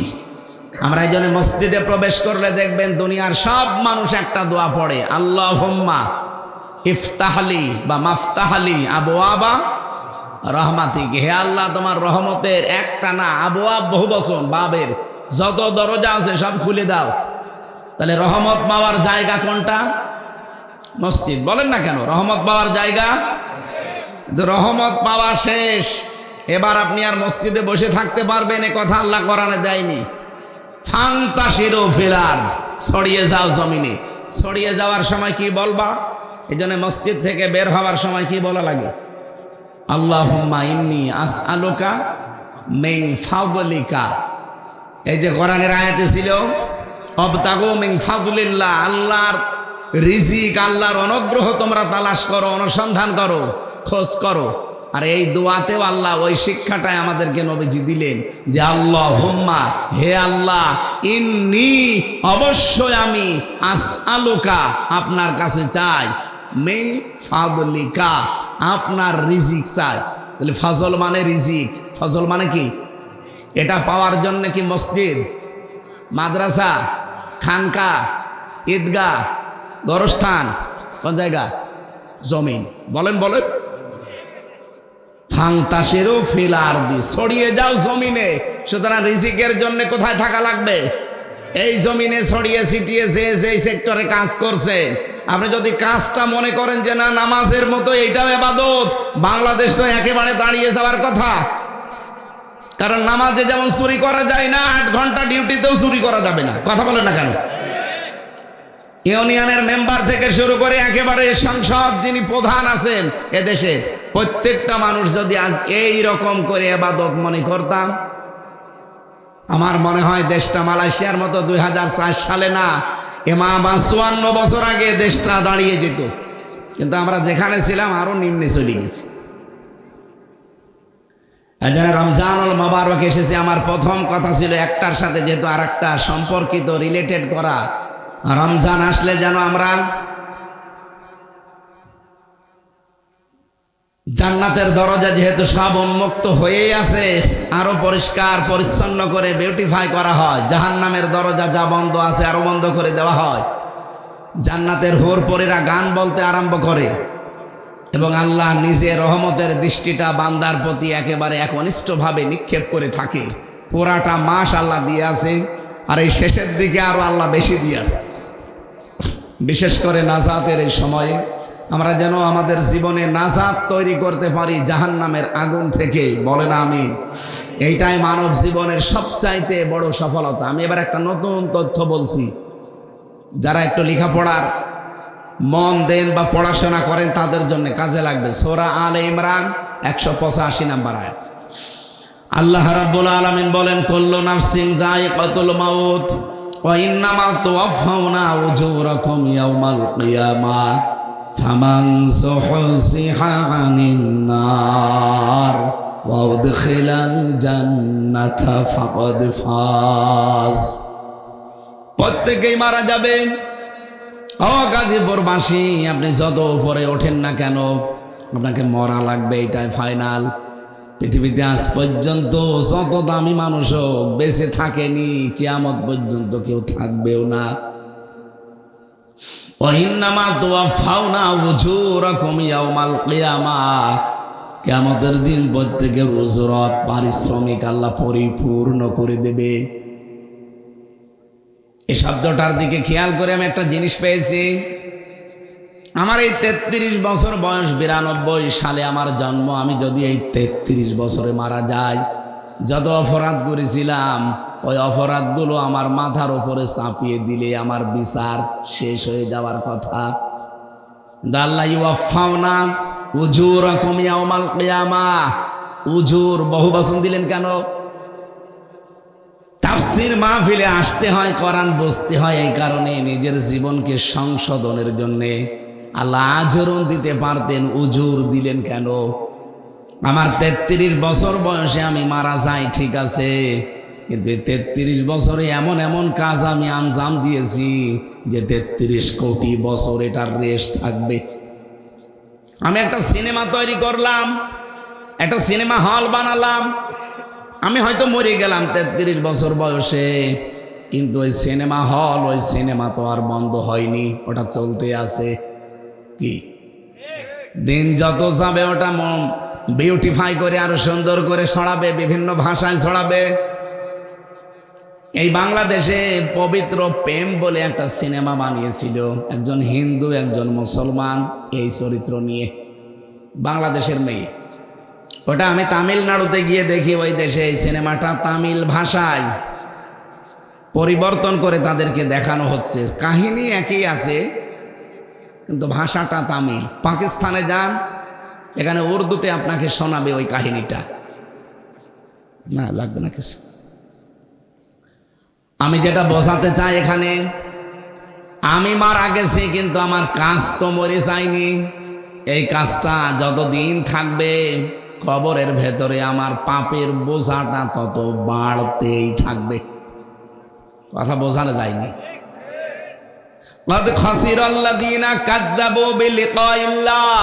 আমরা এই জন্য মসজিদে প্রবেশ করলে দেখবেন দুনিয়ার সব মানুষ একটা দোয়া পড়ে, আল্লাহুম্মা ইফতাহলি বা মাফতাহলি আবওয়াবা রহমাতিক। হে আল্লাহ, তোমার রহমতের একটা না, আবওয়াব বহু বচন, বাবের যত দরজা আছে সব খুলে দাও। তাহলে রহমত পাওয়ার জায়গা কোনটা? মসজিদ। বলেন না কেন? রহমত পাওয়ার জায়গা। রহমত পাওয়া শেষ, এবার আপনি আর মসজিদে বসে থাকতে পারবেন এ কথা আল্লাহ কোরআনে দেয়নি। ফান্তাশিরু ফিল আরদ, ছড়িয়ে যাও জমিনে। ছড়িয়ে যাওয়ার সময় কি বলবা? এই জন্য মসজিদ থেকে বের হওয়ার সময় কি বলা লাগে? আল্লাহুম্মা ইন্নী আসআলুকা মিন ফাদলিকা। এই যে কোরআনের আয়াতে ছিল অবতাগু মিন ফাদলিল্লাহ, আল্লাহর রিজিক, আল্লাহর অনুগ্রহ তোমরা তালাশ করো, অনুসন্ধান করো, খোঁজ করো। আর এই দোয়াতেও আল্লাহ ওই শিক্ষাটাই আমাদেরকে নবীজি দিলেন যে আল্লাহুম্মা, হে আল্লাহ, ইন্নী, অবশ্যই আমি, আসআলুকা, আপনার কাছে চাই, মিন ফাদলিকা, আপনার রিজিক চাই। তাহলে ফজল মানে রিজিক, ফজল মানে কি? এটা পাওয়ার জন্য কি মসজিদ, মাদ্রাসা, খানকা, ঈদগাহ, গরস্থান, কোন জায়গা? জমিন। বলেন বলেন। ফান্তাশিরু ফিল আরদি, ছড়িয়ে যাও জমিনে। সুতরাং রিজিকের জন্য কোথায় থাকা লাগবে? এই জমিনে ছড়িয়ে ছিটিয়ে যে সেক্টরে কাজ করছে। আপনি যদি কাজটা মনে করেন যে না নামাজের মতো এইটাও ইবাদত, বাংলাদেশ তো একেবারে দাঁড়িয়ে যাওয়ার কথা। কারণ নামাজে যেমন চুরি করা যায় না, 8 ঘন্টা ডিউটিতেও চুরি করা যাবে না। কথা বলেন না কেন? ইউনিয়নের মেম্বার থেকে শুরু করে একেবারে সংসদ যিনি প্রধান আছেন এদেশে, প্রত্যেকটা মানুষ যদি আজ এই রকম করে ইবাদত মনে করতাম, আমার মনে হয় দেশটা মালয়েশিয়ার মতো 2004 সালে না, 54 বছর আগে দেশটা দাঁড়িয়ে যেত। কিন্তু আমরা যেখানে ছিলাম আরো নিম্নে চলে গেছি। রমজানুল মোবারক এসেছে, আমার প্রথম কথা ছিল একটার সাথে যেহেতু আর একটা সম্পর্কিত, রিলেটেড করা। রমজান আসলে যেন আমরা জান্নাতের দরজা যেহেতু সব উন্মুক্ত হয়েই আছে, আরো পরিষ্কার পরিচ্ছন্ন করে বিউটিফাই করা হয়। জাহান্নামের দরজা যা বন্ধ আছে আরো বন্ধ করে দেওয়া হয়। জান্নাতের হুর পরীরা গান বলতে আরম্ভ করে এবং আল্লাহ নিজে রহমতের দৃষ্টিটা বান্দার প্রতি একেবারে একনিষ্ঠভাবে নিক্ষেপ করে থাকে। পুরাটা মাস আল্লাহ দিয়ে আছে, আর এই শেষের দিকে আরো আল্লাহ বেশি দিয়ে আছে। বিশেষ করে নাজাতের এই সময়ে আমরা যেন আমাদের জীবনে নাজাত তৈরি করতে পারি জাহান্নামের আগুন থেকে। বলেন আমিন। এইটাই মানব জীবনের সবচাইতে বড় সফলতা। আমি এবার একটা নতুন তথ্য বলছি, যারা একটু লেখাপড়ার মন দেন বা পড়াশোনা করেন তাদের জন্য কাজে লাগবে। সূরা আলে ইমরান 185 নম্বর আয়াত। আল্লাহ রাব্বুল আলামিন বলেন, কুল্লু নাফসিন যায়িকাতুল মাউত ওয়া ইন্নামা তুওয়াফাউনা উজুরাকুম ইয়াওমাল কিয়ামাহ ফামান যুহজিহা আনিন নার ওয়া উদখিলাল জান্নাতা ফাকাদ ফাজ। প্রত্যেকেই মারা যাবে। ও গাজীপুরবাসী, আপনি যত উপরে ওঠেন না কেন, আপনাকে মরা লাগবে, এটাই ফাইনাল। পৃথিবীতে আজ পর্যন্ত যত দামি মানুষও বেঁচে থাকেনি, কিয়ামত পর্যন্ত কেউ থাকবেও না। ওয়াইন্নামা তুওয়াফাউনা উজুরাকুম ইয়াউমাল কিয়ামাহ, কিয়ামতের দিন প্রত্যেকের উজরত, পারিশ্রমিক আল্লাহ পরিপূর্ণ করে দেবে। এই শব্দটার দিকে খেয়াল করে আমি একটা জিনিস পেয়েছি। আমার এই 33 বছর বয়স, 92 সালে আমার জন্ম। আমি যদি এই 33 বছরে মারা যাই, যত অপরাধ করেছিলাম ওই অপরাধগুলো আমার মাথার উপরে চাপিয়ে দিলে আমার বিচার শেষ হয়ে যাওয়ার কথা। আল্লাহ ইউওয়াফাউনা উজুরাকুম ইয়াউমাল কিয়ামাহ, উজুর বহু বচন দিলেন কেন? তাফসীর মাহফিলে আসতে হয়, কোরআন বুঝতে হয়, এই কারণে নিজের জীবনকে সংশোধনের জন্য। আল্লাহ আজরন দিতে পারতেন, উজুর দিলেন কেন? আমার 33 বছর বয়সে আমি মারা যাই, ঠিক আছে, কিন্তু 33 বছরে এমন এমন কাজ আমি আঞ্জাম দিয়েছি যে 33 কোটি বছর এটার রেশ থাকবে। আমি একটা সিনেমা তৈরি করলাম, একটা সিনেমা হল বানালাম। আমি হয়তো মরে গেলাম 33 বছর বয়সে, কিন্তু ওই সিনেমা হল, ওই সিনেমা তো আর বন্ধ হয়নি, ওটা চলতে আছে। কি দিন যত যাবে ওটা বিউটিফাই করে আরো সুন্দর করে ছড়াবে, বিভিন্ন ভাষায় ছড়াবে। এই বাংলাদেশে পবিত্র প্রেম বলে একটা সিনেমা বানিয়েছিল একজন হিন্দু, একজন মুসলমান, এই চরিত্র নিয়ে, বাংলাদেশের মেয়ে। ওটা আমি তামিলনাড়ুতে গিয়ে দেখি, ওই দেশে এই সিনেমাটা তামিল ভাষায় পরিবর্তন করে তাদেরকে দেখানো হচ্ছে। কাহিনী একই আছে কিন্তু ভাষাটা তামিল। পাকিস্তানে যান, এখানে উর্দুতে আপনাকে শোনাবে ওই কাহিনীটা। না লাগবে না কিছু। আমি যেটা বোঝাতে চাই এখানে, আমি মারা গেছি কিন্তু আমার কাজ তো মরে যায়নি। এই কাজটা যতদিন থাকবে কবরের ভেতরে আমার পাপের বোঝাটা তত বাড়তেই থাকবে। কথা বোঝানো যায়নি। قد خسر الذين كذبوا بلقاء الله,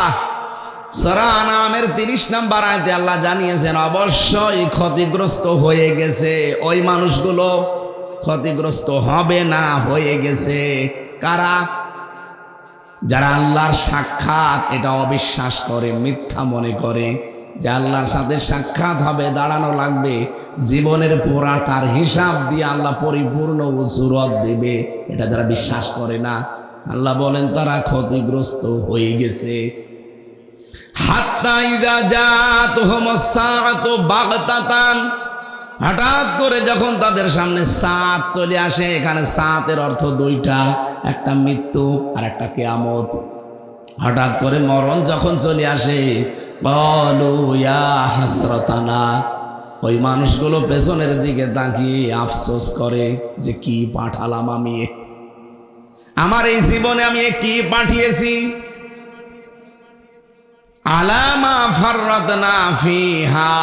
সূরা আনামের 30 নম্বর আয়াতে আল্লাহ জানিয়েছেন অবশ্যই ক্ষতিগ্রস্ত হয়ে গেছে ওই মানুষগুলো, ক্ষতিগ্রস্ত হবে না, হয়ে গেছে। কারা? যারা আল্লাহর সাক্ষাৎ এটা অবিশ্বাস করে, মিথ্যা মনে করে যে আল্লাহর সাথে সাক্ষাৎ হবে, দাঁড়ানো লাগবে, জীবনের পুরাটার হিসাব দিয়ে আল্লাহ পরিপূর্ণ উজরত দেবে, এটা যারা বিশ্বাস করে না, আল্লাহ বলেন তারা ক্ষতিগ্রস্ত হয়ে গেছে। হাত্তা ইযা জাআতুহুমুস সাআতু বাগতাতান, হঠাৎ করে যখন তাদের সামনে সাত চলে আসে। এখানে সাতের অর্থ দুইটা, একটা মৃত্যু আর একটা কিয়ামত। হঠাৎ করে মরণ যখন চলে আসে, ক্বালু ইয়া হাসরাতানা, ওই মানুষগুলো পেছনের দিকে তাকিয়ে আফসোস করে যে কি পাঠালাম আমি, আমার এই জীবনে আমি কি পাঠিয়েছি। আলামা ফাররাতনা ফিহা,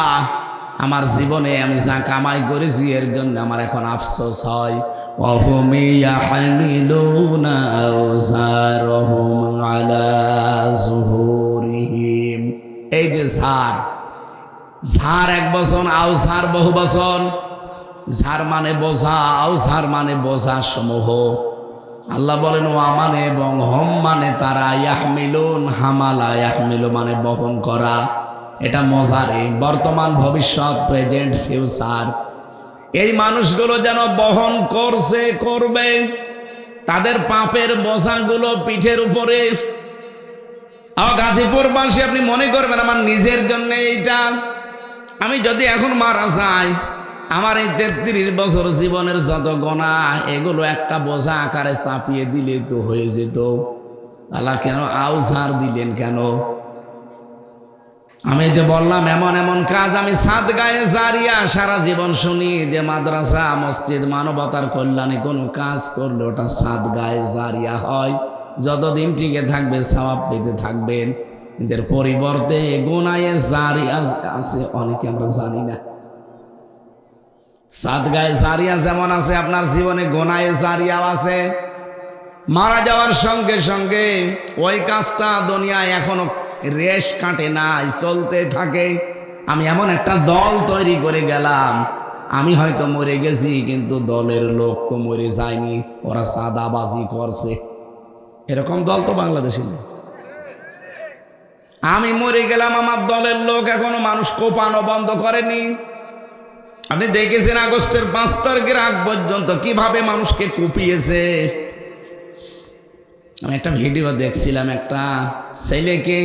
আমার জীবনে আমি যা কামাই করেছি এর জন্য আমার এখন আফসোস হয়। ওয়াহুম ইয়াহমিলুনা আওজারহুম আলা যুহুরিহিম, এই যে ঝাড়, ঝাড় এক বচন, আওজার বহু বচন। ঝাড় মানে বোঝা, আওজার মানে বোঝা সমূহ। আল্লাহ বলেন ওয়া মানে এবং হম মানে তারা, ইয়াহমিলুন হামালা, ইয়াহমিলু মানে বহন করা। এটা মজারে, বর্তমান, ভবিষ্যৎ, প্রেজেন্ট, ফিউচার। এই মানুষগুলো যেন বহন করছে, করবে তাদের পাপের বোঝাগুলো পিঠের উপরে। গাজীপুরবাসী, আপনি মনে করবেন আমার নিজের জন্য এইটা। আমি যদি এখন মারা যাই, আমার এই 33 বছর জীবনের যত গুনাহ এগুলো একটা বোঝা আকারে চাপিয়ে দিলে তো হয়ে যেত। আল্লাহ কেন আওজার দিলেন কেন? আমি যে বললাম এমন এমন কাজ, আমি সাদগায়ে জারিয়া সারা জীবন শুনি যে মাদ্রাসা, মসজিদ, মানবতার কল্যাণে কোনো কাজ করলে ওটা সাদগায়ে জারিয়া হয়, যতদিন টিকে থাকবে সওয়াব পেতে থাকবেন। এদের পরিবর্তে গুনায়ে জারিয়া আছে অনেকে আমরা জানি না। সাদগায়ে জারিয়া যেমন আছে, আপনার জীবনে গোনায়ে জারিয়াও আছে। মারা যাওয়ার সঙ্গে সঙ্গে ওই কাজটা দুনিয়ায় এখনো রেশ কাটে নাই, চলতে থাকে। আমি এমন একটা দল তৈরি করে গেলাম, আমি হয়তো মরে গেছি কিন্তু দলের লোক তো মরে যায়নি, ওরা সাদাবাজি করছে। এরকম দল তো বাংলাদেশে নেই। আমি মরে গেলাম, আমার দলের লোক এখনো মানুষ কোপানো বন্ধ করেনি। আপনি দেখেছেন আগস্টের 5 তারিখের আগ পর্যন্ত কিভাবে মানুষকে কুপিয়েছে। আমি একটা ভিডিও দেখছিলাম, একটা ছেলেকে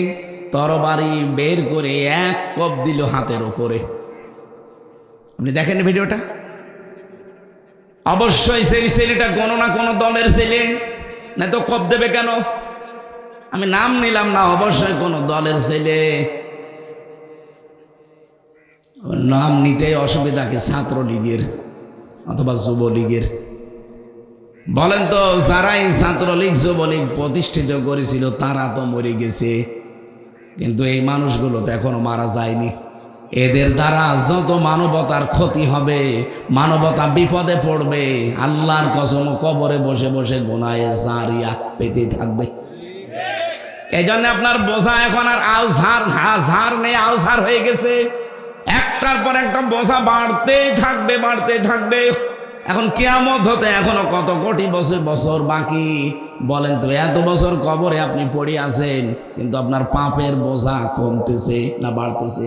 তরবারি বের করে এক কোপ দিল হাতের উপরে। আপনি দেখেন ভিডিওটা? অবশ্যই সেই ছেলেটা কোনো না কোনো দলের ছেলে, না তো কোপ দেবে কেন? আমি নাম নিলাম না, অবশ্যই কোনো দলের ছেলে। নাম নিতে অসুবিধা কি? ছাত্রলীগের অথবা যুবলীগের। বলেন তো, যারাই ছাত্রলীগ যুবলীগ প্রতিষ্ঠিত করেছিল তারা তো মরে গেছে, কিন্তু এই মানুষগুলো তো এখনো মারা যায়নি। এদের দ্বারা যত মানবতার ক্ষতি হবে, মানবতা বিপদে পড়বে, আল্লাহর কসম কবরে বসে বসে গুনাহে জারিয়া পেতে থাকবে। এই জন্য আপনার বোঝা এখন আর ঝাড় নেই, আলঝার হয়ে গেছে। একটার পর একটা বোঝা বাড়তেই থাকবে, বাড়তেই থাকবে। এখন কিয়ামত হতে এখনো কত কোটি বছর বাকি। বলেন তো, এত বছর কবরে আপনি পড়ে আছেন, কিন্তু আপনার পাপের বোঝা কমতেছে না বাড়তেছে?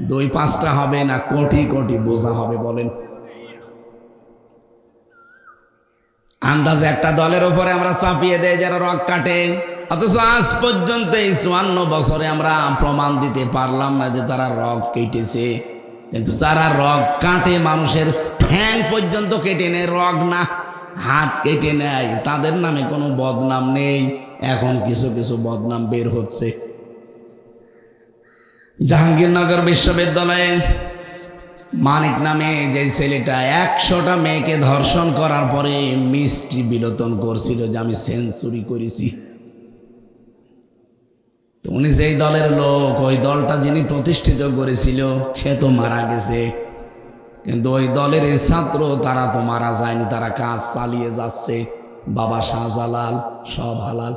2-5টা হবে না কোটি কোটি বোঝা হবে? বলেন। আন্দাজে একটা দলের উপরে আমরা চাপিয়ে দেয় যারা রগ কাটে, অথচ আজ পর্যন্ত এই 54 বছরে আমরা প্রমাণ দিতে পারলাম না যে তারা রগ কেটেছে। কিন্তু যারা রগ কাটে, মানুষের ঠ্যাং পর্যন্ত কেটে নেয়, রগ না হাত কেটে নেয়, তাদের নামে কোনো বদনাম নেই। এখন কিছু কিছু বদনাম বের হচ্ছে। জাহাঙ্গীরনগর বিশ্ববিদ্যালয়ে মানিক নামে যে ছেলেটা 100টা মেয়েকে ধর্ষণ করার পরে মিষ্টি বিলোতন করছিল যে আমি সেঞ্চুরি করেছি। তো উনি যেই দলের লোক, ওই দলটা যিনি প্রতিষ্ঠিত করেছিল সে তো মারা গেছে, কিন্তু ওই দলের এই ছাত্র তারা তো মারা যায়নি, তারা কাজ চালিয়ে যাচ্ছে। বাবা শাহজালাল সব হালাল।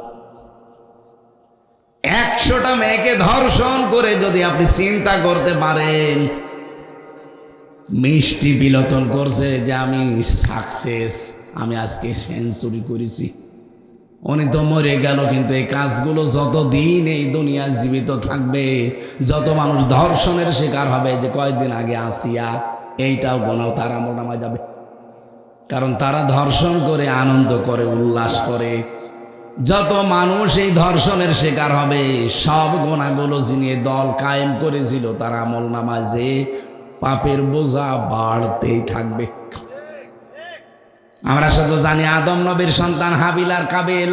100টা মেয়েকে ধর্ষণ করে যদি আপনি চিন্তা করতে পারেন, মিষ্টি বিলোতন করছে যে আমি সাকসেস, আমি আজকে সেঞ্চুরি করেছি। উনি তো মরে গেল, কিন্তু এই কাজগুলো যতদিন এই দুনিয়ায় জীবিত থাকবে, যত মানুষ ধর্ষণের শিকার হবে, যে কয়েকদিন আগে আসিয়া, এইটাও গোনাও তারা মোটামুটি যাবে। কারণ তারা ধর্ষণ করে আনন্দ করে, উল্লাস করে। যত মানুষ এই ধর্ষণের শিকার হবে, সব গোনাগুলো যিনি দল কায়েম করেছিল তার আমল নামায় যে পাপের বোঝা বাড়তেই থাকবে। আমরা শুধু জানি আদম নবীর সন্তান হাবিল আর কাবিল,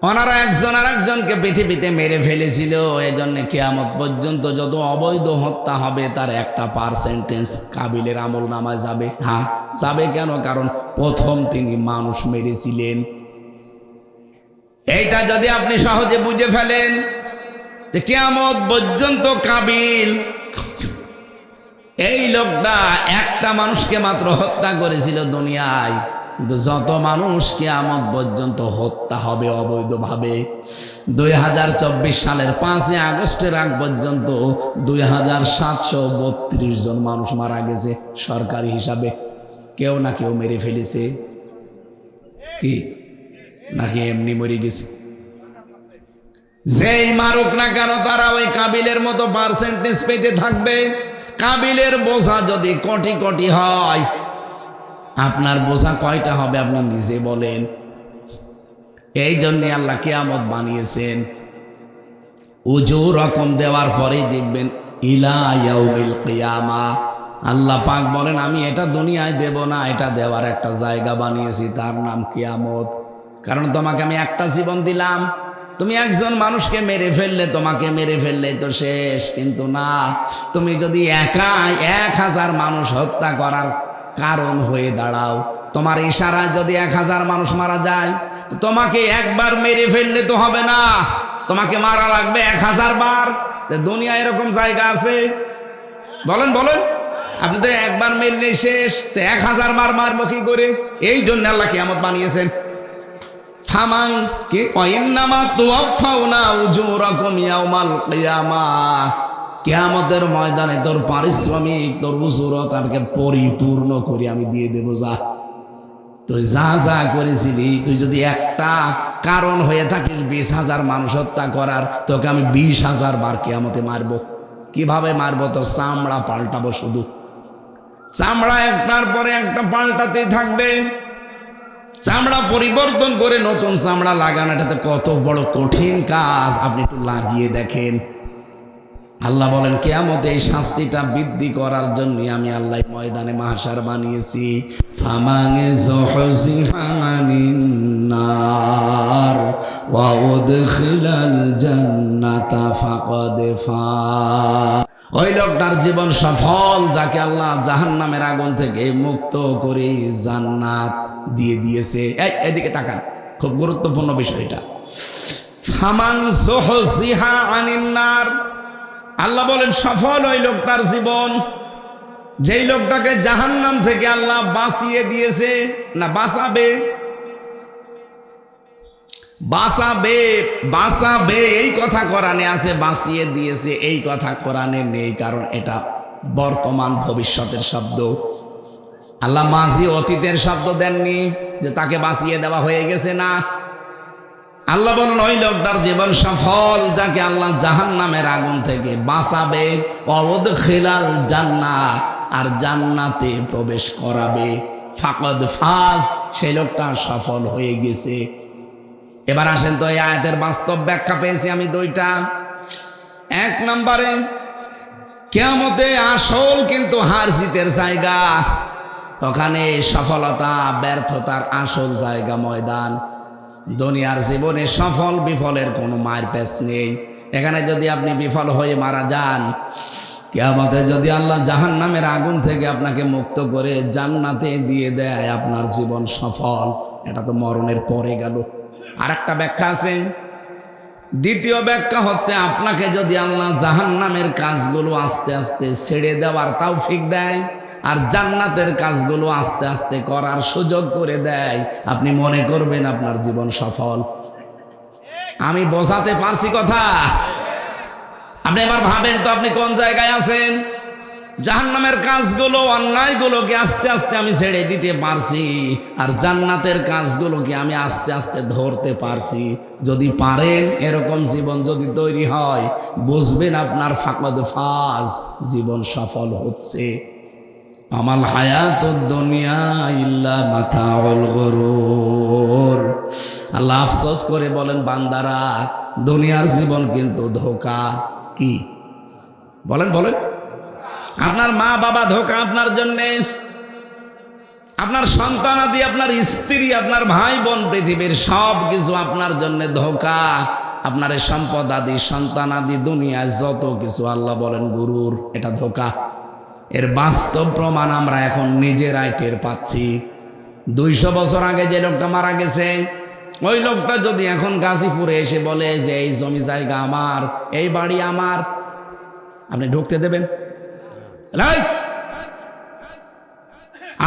ওনারা একজন আর একজনকে পৃথিবীতে মেরে ফেলেছিল। এই জন্য কিয়ামত পর্যন্ত যত অবৈধ হত্যা হবে তার একটা পার্সেন্টেজ কাবিলের আমল নামায় যাবে। হ্যাঁ, যাবে কেন? কারণ প্রথম তিনি মানুষ মেরেছিলেন। এইটা যদি আপনি সহজে বুঝে ফেলেন যে কিয়ামত পর্যন্ত কাবিল, এই লোকটা একটা মানুষকে মাত্র হত্যা করেছিল দুনিয়ায়, কিন্তু যত মানুষ কিয়ামত পর্যন্ত হত্যা হবে অবৈধভাবে, 2024 সালের 5 আগস্টের আগ পর্যন্ত 2732 জন মানুষ মারা গেছে সরকারি হিসাবে। কেউ না কেউ মেরে ফেলেছে, কি নাকি এমনি মরে গেছে? যেই মারুক না কেন তারা ওই কাবিলের মতো পার্সেন্টেজ পেতে থাকবে। কাবিলের বোঝা যদি কোটি কোটি হয়, আপনার বোঝা কয়টা হবে আপনি নিজে বলেন? এই জন্য আল্লাহ কিয়ামত বানিয়েছেন। উজু রকম দেওয়ার পরেই দেখবেন ইলা ইয়াউমিল কিয়ামা, আল্লাহ পাক বলেন আমি এটা দুনিয়ায় দেব না, এটা দেওয়ার একটা জায়গা বানিয়েছি, তার নাম কিয়ামত। কারণ তোমাকে আমি একটা জীবন দিলাম, তুমি একজন মানুষকে মেরে ফেললে, তোমাকে মেরে ফেললে তো শেষ, কিন্তু না, তুমি যদি একা 1000 মানুষ হত্যা করার কারণ হয়ে দাঁড়াও, তোমার ইশারায় যদি 1000 মানুষ মারা যায়, তোমাকে একবার মেরে ফেললে তো হবে না, তোমাকে মারা লাগবে 1000 বার। দুনিয়া এরকম জায়গা আছে? বলেন বলেন। আপনি তো একবার মেরলে শেষ, তো 1000 বার মারবো কি করে? এই জন্য আল্লাহ কিয়ামত বানিয়েছেন। ফামান কি ওয়াইন্নামা তুওয়াফাউনা উজুরাকুম ইয়াউমাল কিয়ামাহ, কিয়ামতের ময়দানে তোর পারিশ্রমিক, তোর উজুরত আমাকে পরিপূর্ণ করে আমি দিয়ে দেব। যা তুই যা যা করেছিলি, তুই যদি একটা কারণ হয়ে থাকিস 20,000 মানুষ হত্যা করার, তোকে আমি 20,000 বার কিয়ামতে মারবো। কিভাবে মারবো? তোর চামড়া পাল্টাবো, শুধু চামড়া একটার পরে একটা পাল্টাতেই থাকবে। চামড়া পরিবর্তন করে নতুন চামড়া লাগানোটাতে কত বড় কঠিন কাজ, আপনি একটু লাগিয়ে দেখেন। আল্লাহ বলেন কিয়ামতে এই শাস্তিটা বৃদ্ধি করার জন্য আমি আল্লাহ ময়দানে মাহশার বানিয়েছি। ফামানে যুহজিহা আনিন নার ওয়া উদখিলাল জান্নাতা ফাকাদ ফাজ, ওই লোকটার জীবন সফল যাকে আল্লাহ জাহান্নামের আগুন থেকে মুক্ত করে জান্নাত দিয়ে দিয়েছে। এদিকে তাকান, খুব গুরুত্বপূর্ণ বিষয় এটা। ফামান যুহজিহা আনিন নার, আল্লাহ বলেন সফল ওই লোকটার জীবন যেই লোকটাকে জাহান্নাম থেকে আল্লাহ বাঁচিয়ে দিয়েছে। না বাঁচাবে, বাঁচাবে, বাঁচাবে এই কথা কোরআনে আছে, বাঁচিয়ে দিয়েছে এই কথা কোরআনে নেই, কারণ এটা বর্তমান ভবিষ্যতের শব্দ। আল্লাহ মাঝি অতীতের শব্দ দেননি যে তাকে বাঁচিয়ে দেওয়া হয়ে গেছে। না, আল্লাহ বলেন ওই লোকটার জীবন সফল যাকে আল্লাহ জাহান্নামের আগুন থেকে বাঁচাবে, ওয়াদখিলাল জান্নাহ, আর জান্নাতে প্রবেশ করাবে। ফাকাদ ফাজ, সেই লোকটা সফল হয়ে গেছে। এবার আসেন তো এই আয়াতের বাস্তব ব্যাখ্যা পেয়েছি আমি দুইটা। এক নম্বরে, কিয়ামতে আসল কিন্তু হার জিতের জায়গা, ওখানে সফলতা ব্যর্থতার আসল জায়গা ময়দান। দুনিয়ার জীবনে সফল বিফলের কোনো মার পেছ নেই। এখানে যদি আপনি বিফল হয়ে মারা যান, কিয়ামতে যদি আল্লাহ জাহান্নামের আগুন থেকে আপনাকে মুক্ত করে জান্নাতে দিয়ে দেয়, আপনার জীবন সফল। এটা তো মরণের পরে গেল। আর একটা ব্যাখ্যা আছে, দ্বিতীয় ব্যাখ্যা হচ্ছে আপনাকে যদি আল্লাহ জাহান্নামের কাজগুলো আস্তে আস্তে ছেড়ে দেওয়ার তৌফিক দেয় আর জান্নাতের কাজগুলো আস্তে আস্তে করার সুযোগ করে দেয়, আপনি মনে করবেন আপনার জীবন সফল। আমি বোঝাতে পারছি কথা? আপনি এবার ভাবেন তো আপনি কোন জায়গায় আছেন। জাহান্নামের কাজগুলো, অন্যায়গুলোকে আস্তে আস্তে আমি ছেড়ে দিতে পারছি, আর জান্নাতের কাজগুলোকে আমি আস্তে আস্তে ধরতে পারছি। যদি পারেন এরকম জীবন যদি তৈরি হয়, বুঝবেন আপনার ফাকাদ ফাজ, জীবন সফল হচ্ছে। আমাল হায়াতুদ দুনিয়া ইল্লা মাতাউল গুরুর, আল্লাহ আফসোস করে বলেন বান্দারা, দুনিয়ার জীবন কিন্তু ধোঁকা। কি বলেন? বলেন। আপনার মা বাবা ধোঁকা আপনার জন্য, আপনার সন্তানাদি, আপনার স্ত্রী, আপনার ভাই বোন, পৃথিবীর সব কিছু আপনার জন্য ধোঁকা। আপনার সম্পদ আদি, সন্তান আদি, দুনিয়ায় যত কিছু আল্লাহ বলেন গুরুর, এটা ধোঁকা। এর বাস্তব প্রমাণ আমরা এখন নিজেরাই টের পাচ্ছি। 200 বছর আগে যে লোকটা মারা গেছে, ওই লোকটা যদি এখন গাজীপুরে এসে বলে যে এই জমি জায়গা আমার, এই বাড়ি আমার, আপনি ঢুকতে দেবেন?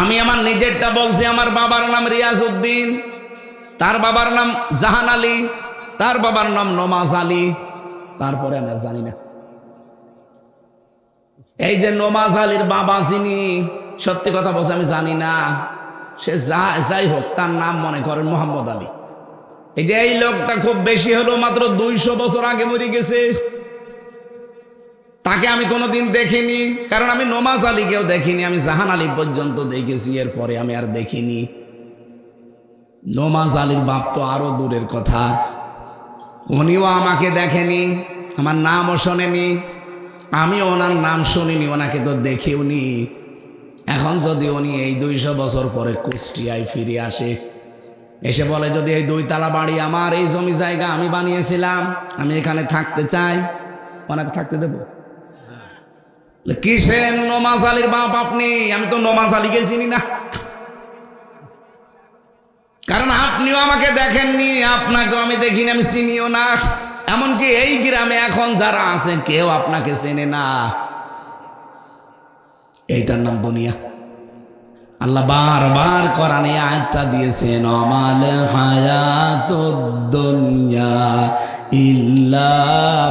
আমি আমার নিজেরটা বলছি। আমার বাবার নাম রিয়াজ উদ্দিন, তার বাবার নাম জাহান আলী, তার বাবার নাম নমাজ আলী, তারপরে আমি জানি না। এই যে নমাজ আলীর বাবা যিনি, সত্যি কথা বলছে আমি জানি না। সে যাই হোক, তার নাম মনে করেন মোহাম্মদ আলী। এই যে এই লোকটা খুব বেশি হলো মাত্র 200 বছর আগে মরে গেছে। তাকে আমি কোনোদিন দেখিনি, কারণ আমি নমাজ আলীকেও দেখিনি। আমি জাহান আলী পর্যন্ত দেখেছি, এরপরে আমি আর দেখিনি। নমাজ আলীর বাপ তো আরো দূরের কথা, উনিও আমাকে দেখেনি, আমার নামও শোনেনি, আমি ওনার নাম শুনিনি, ওনাকে তো দেখেও নি। এখন যদি উনি এই 200 বছর পরে কুষ্টিয়ায় ফিরে আসে, এসে বলে যদি এই 2 তালা বাড়ি আমার, এই জমি জায়গা আমি বানিয়েছিলাম, আমি এখানে থাকতে চাই, ওনাকে থাকতে দেব? কিসের নমাজ আলীর বাপ আপনি? আমি তো নমাজ আলীকে চিনি না, কারণ আপনিও আমাকে দেখেননি, আপনাকেও আমি দেখিনি, আমি চিনিও না। এমনকি এই গ্রামে এখন যারা আছে কেউ আপনাকে চেনে না। এইটার নাম দুনিয়া। আল্লাহ বারবার কোরআনে আয়াতটা দিয়েছেন, আমাল হায়াতুদ দুনিয়া ইল্লা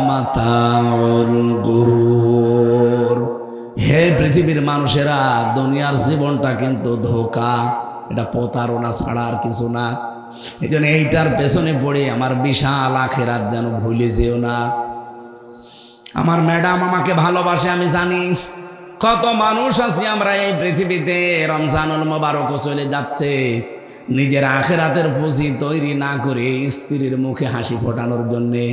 মাতাউল গুরুর। হে পৃথিবীর মানুষেরা, দুনিয়ার জীবনটা কিন্তু ধোঁকা, এটা প্রতারণা ছাড়া আর কিছু না। এই জন্য এইটার পেছনে পড়ে আমার বিশাল আখিরাত যেন ভুলে যেও না। আমার ম্যাডাম আমাকে ভালোবাসে, আমি জানি। কত মানুষ আছি আমরা এই পৃথিবীতে, রমজানুল মোবারক চলে যাচ্ছে, নিজের আখিরাতের পুঁজি তৈরি না করে স্ত্রীর মুখে হাসি ফোটানোর জন্যে,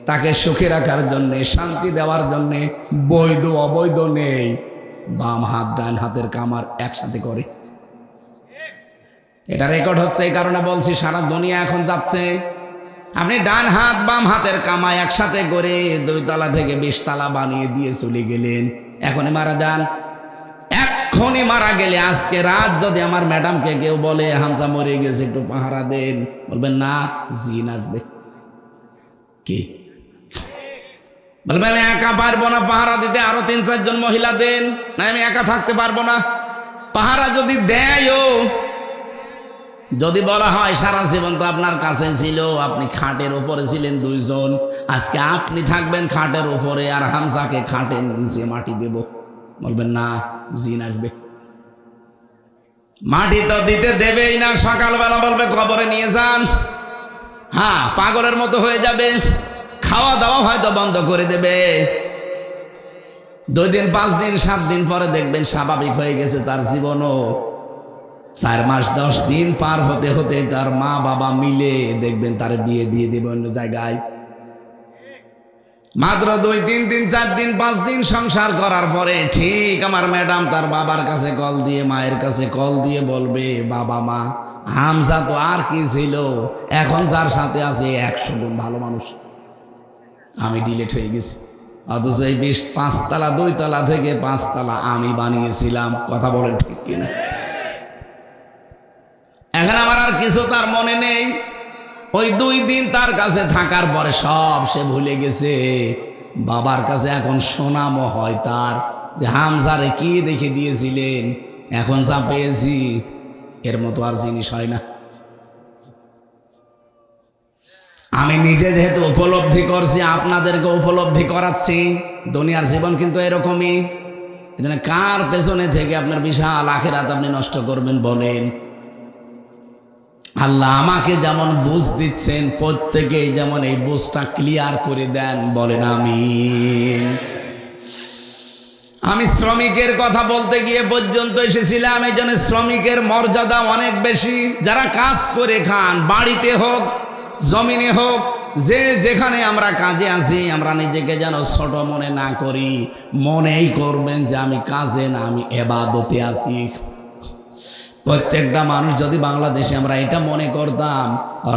তাকে সুখে রাখার জন্যে, শান্তি দেওয়ার জন্যে বৈধ অবৈধ নেই, বাম হাত ডান হাতের কামার একসাথে করে। এটা রেকর্ড হচ্ছে, এই কারণে বলছি সারা দুনিয়া এখন যাচ্ছে। আপনি ডান হাত বাম হাতের কামাই একসাথে করে 2 তলা থেকে 20 তলা বানিয়ে দিয়ে চলে গেলেন, এখনই মারা যান। এক্ষুনি মারা গেলে আজকে রাত যদি আমার ম্যাডামকে কেউ বলে হামজা মরে গেছে একটু পাহারা দেন, বলবেন না, জিন আসবে। কি বলবেন? আমি একা পারবো না পাহারা দিতে, আরো 3-4 জন মহিলা দেন। না, আমি একা থাকতে পারবো না। পাহারা যদি দেয়ও, যদি বলা হয় সারা জীবন তো আপনার কাছে ছিল, আপনি খাটের উপরে ছিলেন 2 জন, আজকে আপনি থাকবেন খাটের উপরে আর হামজাকে খাটের নিচে মাটি দেব, বলবেন না, জিন আসবে। মাটি তো দিতে দেবেই না, সকালবেলা বলবে কবরে নিয়ে যান। হ্যাঁ, পাগলের মতো হয়ে যাবে, খাওয়া দাওয়া হয়তো বন্ধ করে দেবে। 2 দিন 5 দিন 7 দিন পরে দেখবেন স্বাভাবিক হয়ে গেছে তার জীবনও। 4 মাস 10 দিন পার হতে হতে তার মা বাবা মিলে দেখবেন তার বিয়ে দিয়ে দেবে অন্য জায়গায়। মাত্র 2-3 দিন 4 দিন 5 দিন সংসার করার পরে ঠিক আমার ম্যাডাম তার বাবার কাছে কল দিয়ে, মায়ের কাছে কল দিয়ে বলবে, বাবা মা, হামজা তো আর কি ছিল, এখন যার সাথে আছে 100 গুণ ভালো মানুষ, আমি ডিলেট হয়ে গেছি। অথচ এই 5 তলা 2 তলা থেকে 5 তলা আমি বানিয়েছিলাম। কথা বলেন ঠিক কিনা? এখন আমার আর কিছু তার মনে নেই। ওই 2 দিন তার কাছে থাকার পরে সব সে ভুলে গেছে। বাবার কাছে এখন সুনামও হয় তার, যে হামজারে কি দেখে দিয়েছিলেন, এখন যা পেয়েছি এর মতো আর জিনিস হয় না। আমি নিজে যেহেতু উপলব্ধি করছি, আপনাদেরকে উপলব্ধি করাচ্ছি। দুনিয়ার জীবন কিন্তু এরকমই। এজন্য কার পেছনে থেকে আপনার বিশাল আখিরাত আপনি নষ্ট করবেন বলেন? আল্লাহ আমাকে যেমন বুঝ দিচ্ছেন, প্রত্যেকেই যেমন এই বুঝটা ক্লিয়ার করে দেন, বলেন আমিন। আমি শ্রমিকের কথা বলতে গিয়ে পর্যন্ত এসেছিলাম। এই জন্য শ্রমিকের মর্যাদা অনেক বেশি। যারা কাজ করে খান, বাড়িতে হোক জমিনে হোক, যে যেখানে আমরা কাজে আছি, আমরা নিজেকে যেন ছোট মনে না করি, মনেই করবেন যে আমি কাজে না, আমি ইবাদতে আছি। প্রত্যেকটা মানুষ যদি বাংলাদেশে আমরা এটা মনে করতাম,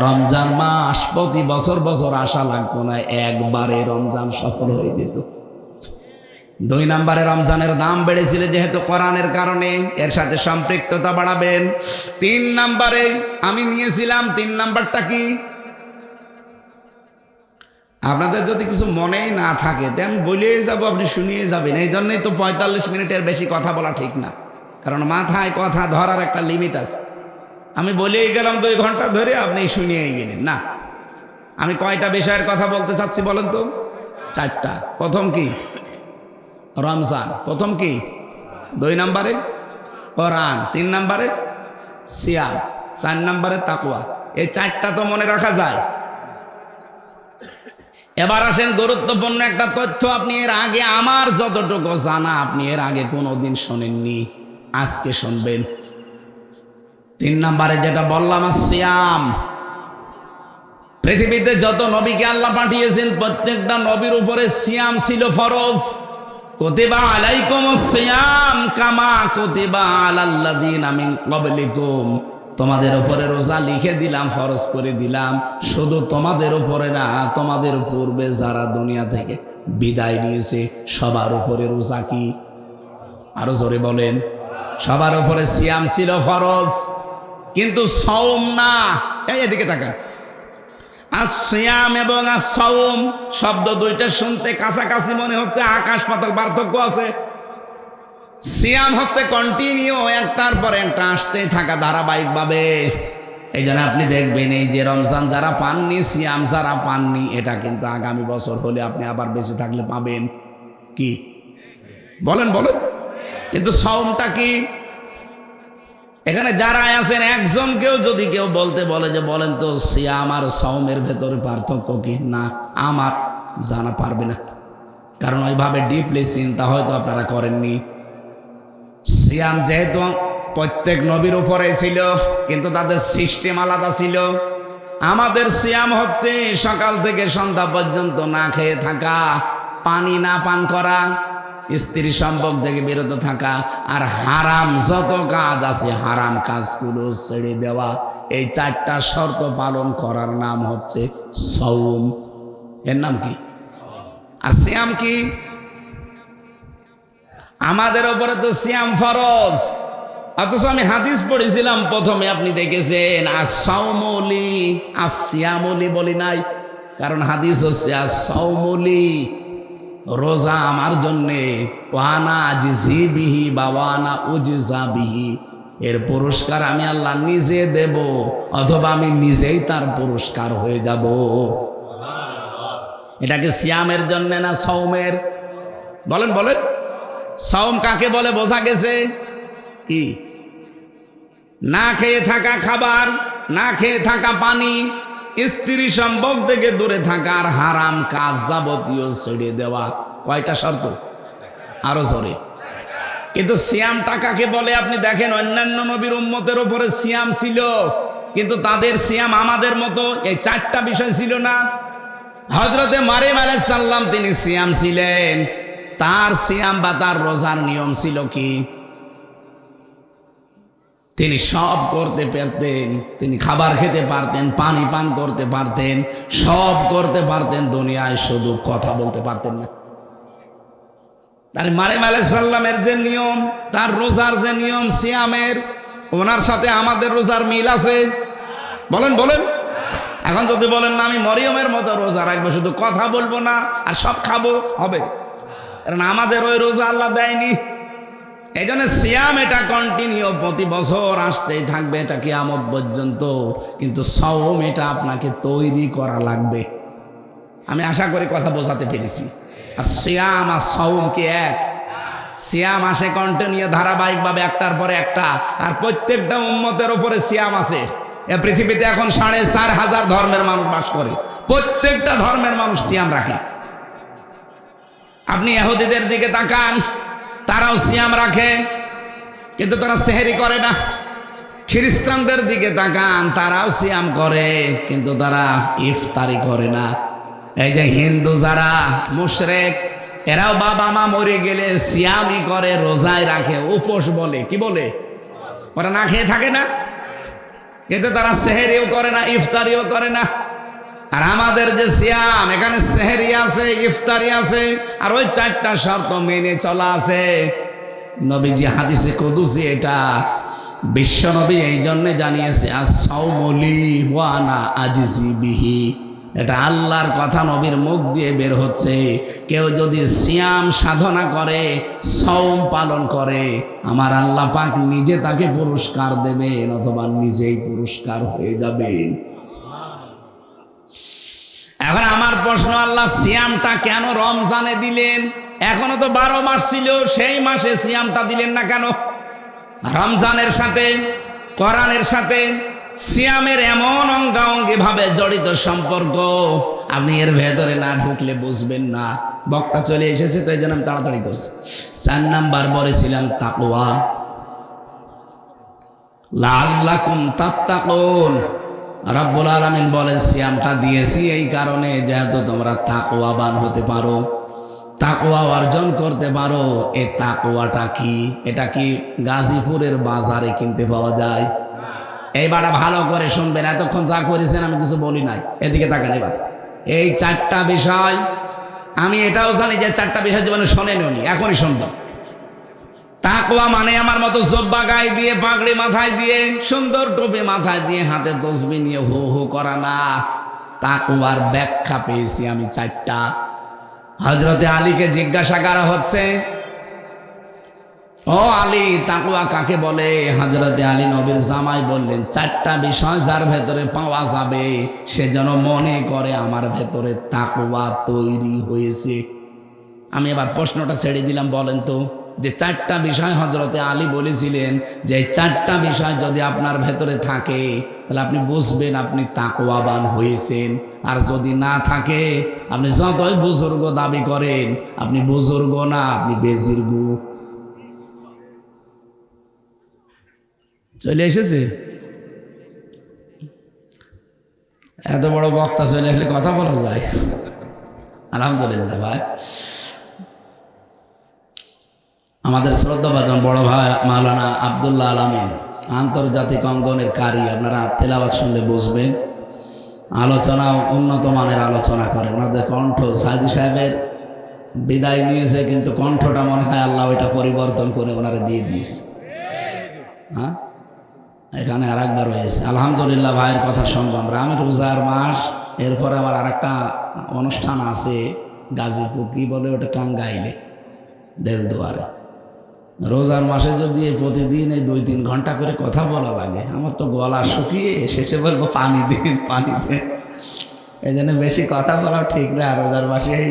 রমজান মাস প্রতি বছর বছর আসা লাগতো না, একবারে রমজান সফল হয়ে যেত। 2 নম্বরে রমজানের দাম বেড়েছিল যেহেতু কোরআনের কারণে, এর সাথে সম্পৃক্ততা বাড়াবেন। 3 নম্বরে আমি নিয়েছিলাম, 3 নাম্বারটা কি? আপনাদের যদি কিছু মনেই না থাকে তো আমি বলেই যাবো, আপনি শুনিয়ে যাবেন। এই জন্যই তো 45 মিনিটের বেশি কথা বলা ঠিক না, কারণ মাথায় কথা ধরার একটা লিমিট আছে। আমি বলেই গেলাম 2 ঘন্টা ধরে, আপনি শুনিয়েই গেলেন না। আমি কয়টা বিষয়ের কথা বলতে চাচ্ছি বলেন তো? 4টা। প্রথম কি? রমজান। প্রথম কি? 2 নম্বরে কোরআন, 3 নম্বরে সিয়াম, 4 নম্বরে তাকওয়া। এই 4টা তো মনে রাখা যায়। এবার আসেন গুরুত্বপূর্ণ একটা তথ্য। আপনি এর আগে, আমার যতটুকু জানা, আপনি এর আগে কোনোদিন শোনেননি, আজকে শুনবেন। 3 নম্বরে যেটা বললাম, সিয়াম। পৃথিবীতে যত নবীকে আল্লাহ পাঠিয়েছেন, প্রত্যেকটা নবীর উপরে সিয়াম ছিল ফরজ। কুতিবা আলাইকুমুস সিয়াম কামা কুতিবা আলাল্লাযিনা মিন ক্বাবলিকুম। তোমাদের উপরে রোজা লিখে দিলাম, ফরজ করে দিলাম। শুধু তোমাদের উপরে না, তোমাদের পূর্বে যারা দুনিয়া থেকে বিদায় নিয়েছে সবার উপরে রোজা কি? আরো জোরে বলেন। সবার উপরে সিয়াম ছিল ফরজ, কিন্তু সওম না। এদিকে তাকান। আসিয়াম এবং আসসাওম শব্দ 2টা শুনতে কাছাকাছি মনে হচ্ছে, আকাশ পাতাল পার্থক্য আছে। সিয়াম হচ্ছে কন্টিনিউ, একটার পর একটা আসতেই থাকা ধারাবাহিকভাবে। এই জন্য আপনি দেখবেন এই যে রমজান যারা পাননি, সিয়াম যারা পাননি, এটা কিন্তু আগামী বছর হলে আপনি আবার বেঁচে থাকলে পাবেন। কি বলেন বলেন? কিন্তু সাওমটা কি? এখানে যারা আছেন একজনকেও যদি কেউ বলতে বলে যে বলেন তো সিয়াম আর সাওমের ভেতরে পার্থক্য কি, না আমার জানা পারবে না, কারণ ওইভাবে ডিপলি চিন্তা হয়তো আপনারা করেননি। সিয়াম যেহেতু প্রত্যেক নবীর উপরে ছিল, কিন্তু তাদের সিস্টেম আলাদা ছিল। আমাদের সিয়াম হচ্ছে সকাল থেকে সন্ধ্যা পর্যন্ত না খেয়ে থাকা, পানি না পান করা, স্ত্রী সম্পর্ক থেকে বিরত থাকা, আর হারাম যত কাজ আছে হারাম কাজগুলো ছেড়ে দেওয়া। এই চারটা শর্ত পালন করার নাম হচ্ছে সাওম। এর নাম কি? আর সিয়াম কি? আমাদের উপরে তো সিয়াম ফরজ, অথচ আমি হাদিস পড়েছিলাম প্রথমে, আপনি দেখেছেন আস-সাওমুলি আস-সিয়ামুলি বলি নাই, কারণ হাদিস হচ্ছে আস-সাওমুলি, রোজা আমার জন্যে, ওয়ানা আজিজি বিহি বা ওয়ানা উজিজা বিহি, এর পুরস্কার আমি আল্লাহ নিজে দেব, অথবা আমি নিজেই তার পুরস্কার হয়ে যাব। এটাকে সিয়ামের জন্য না সাওমের? বলেন বলেন। সাওম কাকে বলে বোঝা গেছে? কি? না খেয়ে থাকা খাবার, না খেয়ে থাকা পানি, স্ত্রী সম্পর্ক থেকে দূরে থাকা, আর হারাম কাজ যাবতীয় ছেড়ে দেওয়া। কয়টা শর্ত? আরো জোরে। কিন্তু সিয়ামটা কাকে বলে? আপনি দেখেন অন্যান্য নবীর উম্মতের উপরে সিয়াম ছিল, কিন্তু তাদের সিয়াম আমাদের মতো এই চারটা বিষয় ছিল না। হযরতে মারিয়াম আলাইহিস সালাম তিনি সিয়াম ছিলেন, তার সিয়াম বা তার রোজার নিয়ম ছিল কি? তিনি সব করতে পারতেন, তিনি খাবার খেতে পারতেন, পানি পান করতে পারতেন, সব করতে পারতেন, দুনিয়ায় শুধু কথা বলতে পারতেন না। তার মারিয়াম আলাইহিস সালামের যে নিয়ম, তার রোজার যে নিয়ম সিয়ামের, ওনার সাথে আমাদের রোজার মিল আছে? বলেন বলেন। এখন যদি বলেন না আমি মরিয়মের মতো রোজা রাখবো, শুধু কথা বলবো না আর সব খাবো, হবে? কারণ আমাদের ওই রোজা আল্লাহ দেয়নি। এই জন্য সিয়াম এটা কন্টিনিউ, প্রতি বছর আসতেই থাকবে, এটা কিয়ামত পর্যন্ত। কিন্তু সাওম এটা আপনাকে তৈরি করা লাগবে। আমি আশা করি কথা বোঝাতে পেরেছি। আর সিয়াম আর সাওম কি এক? সিয়াম আসে কন্টিনিউ ধারাবাহিকভাবে একটার পরে একটা, আর প্রত্যেকটা উম্মতের উপরে সিয়াম আছে। এ পৃথিবীতে এখন 4,500 ধর্মের মানুষ বাস করে, প্রত্যেকটা ধর্মের মানুষ সিয়াম রাখে। আপনি ইহুদিদের দিকে তাকান, তারাও সিয়াম রাখে, কিন্তু তারা সেহরি করে না। খ্রিস্টানদের দিকে তাকান, তারাও সিয়াম করে, কিন্তু তারা ইফতারি করে না। এই যে হিন্দু যারা মুশরিক, এরাও বাবা মা মরে গেলে সিয়ামই করে, রোজায় রাখে, উপোস বলে। কি বলে? ওরা না খেয়ে থাকে না, কিন্তু তারা সেহরিও করে না, ইফতারিও করে না। আর আমাদের যে সিয়াম, এখানে সেহরি আছে, ইফতারি আছে, আর ওই চারটা শর্ত মেনে চলা আছে। নবীজি হাদিসে কুদসি এটা বিশ্ব নবী এই জন্য জানিয়েছে আস-সাওমুলি ওয়া আনা আজিজি বিহি, এটা আল্লাহর কথা নবীর মুখ দিয়ে বের হচ্ছে। কেউ যদি সিয়াম সাধনা করে, সাওম পালন করে, আমার আল্লাহ পাক নিজে তাকে পুরস্কার দেবেন, অথবা নিজেই পুরস্কার হয়ে যাবেন। এখন আমার প্রশ্ন, আল্লাহ সিয়ামটা কেন রমজানে দিলেন? এখনো তো 12 মাস ছিল, সেই মাসে সিয়ামটা দিলেন না কেন? রমজানের সাথে, কোরআনের সাথে সিয়ামের এমন অঙ্গাঙ্গি ভাবে জড়িত সম্পর্ক, আপনি এর ভেতরে না ঢুকলে বুঝবেন না। বক্তা চলে এসেছে, তো এই জন্য আমি তাড়াতাড়ি করছি। 4 নাম্বার বলেছিলাম তাকওয়া, লাআল্লাকুম তাত্তাকুন। রব্বুল আলামিন বলেন সিয়ামটা দিয়েছি এই কারণে, যেহেতু তোমরা তাকওয়াবান হতে পারো, তাকওয়া অর্জন করতে পারো। এই তাকওয়াটা কি? এটা কি গাজীপুরের বাজারে কিনতে পাওয়া যায়? এইবার ভালো করে শুনবেন, এতক্ষণ যা করেছেন আমি কিছু বলি নাই, এদিকে তাকান। এবার এই 4টা বিষয়, আমি এটাও জানি যে 4টা বিষয় জীবনে শোনেননি, এখনই শুনবেন। তাকওয়া মানে আমার মতো জব্বা গায়ে দিয়ে, পাগড়ি মাথায় দিয়ে, সুন্দর টুপি মাথায় দিয়ে, হাতে তসবিহ নিয়ে হু হু করা না। তাকওয়ার ব্যাখ্যা পেয়েছি আমি 4টা। হযরতে আলীকে জিজ্ঞাসা করা হচ্ছে, ও আলী, তাকওয়া কাকে বলে? হযরতে আলী নবীর জামাই বললেন, চারটা বিষয় যার ভেতরে পাওয়া যাবে সে যেন মনে করে আমার ভেতরে তাকওয়া তৈরি হয়েছে। আমি এবার প্রশ্নটা ছেড়ে দিলাম, বলেন তো যে চারটা বিষয় হযরতে আলী বলেছিলেন যে এই চারটা বিষয় যদি আপনার ভেতরে থাকে তাহলে আপনি বুঝবেন আপনি তাকওয়াবান হয়েছেন। আর যদি না থাকে, আপনি যতই বুজুর্গ দাবি করেন, আপনি বুজুর্গ না, আপনি বেজির্গ। চলে এসেছে? এত বড় বক্তা চলে আসলে কথা বলা যায়। আলহামদুলিল্লাহ ভাই, আমাদের শ্রদ্ধাভাজন বড় ভাই মাওলানা আব্দুল্লাহ আল আমিন আন্তর্জাতিক অঙ্গনের কারি, আপনারা তেলাওয়াত শুনলে বুঝবেন। আলোচনা উন্নত মানের আলোচনা করে, ওনাদের কণ্ঠ সাইদি সাহেবের বিদায় নিয়েছে, কিন্তু কণ্ঠটা মনে হয় আল্লাহ ওইটা পরিবর্তন করে ওনারা দিয়ে দিয়েছে। হ্যাঁ, এখানে আর একবার হয়েছে। আলহামদুলিল্লাহ, ভাইয়ের কথা শুনবো আমরা। আমি রোজার মাস, এরপরে আমার আরেকটা অনুষ্ঠান আছে গাজীপুর, কি বলে ওটা, টাঙ্গাইলে দেলদুয়ারে। রোজার মাসে যদি প্রতিদিন এই 2-3 ঘন্টা করে কথা বলা লাগে, আমার তো গলা শুকিয়ে শেষে বলবো পানি দিন পানি দিন। এই জন্য বেশি কথা বলা ঠিক না। রোজার মাসে এই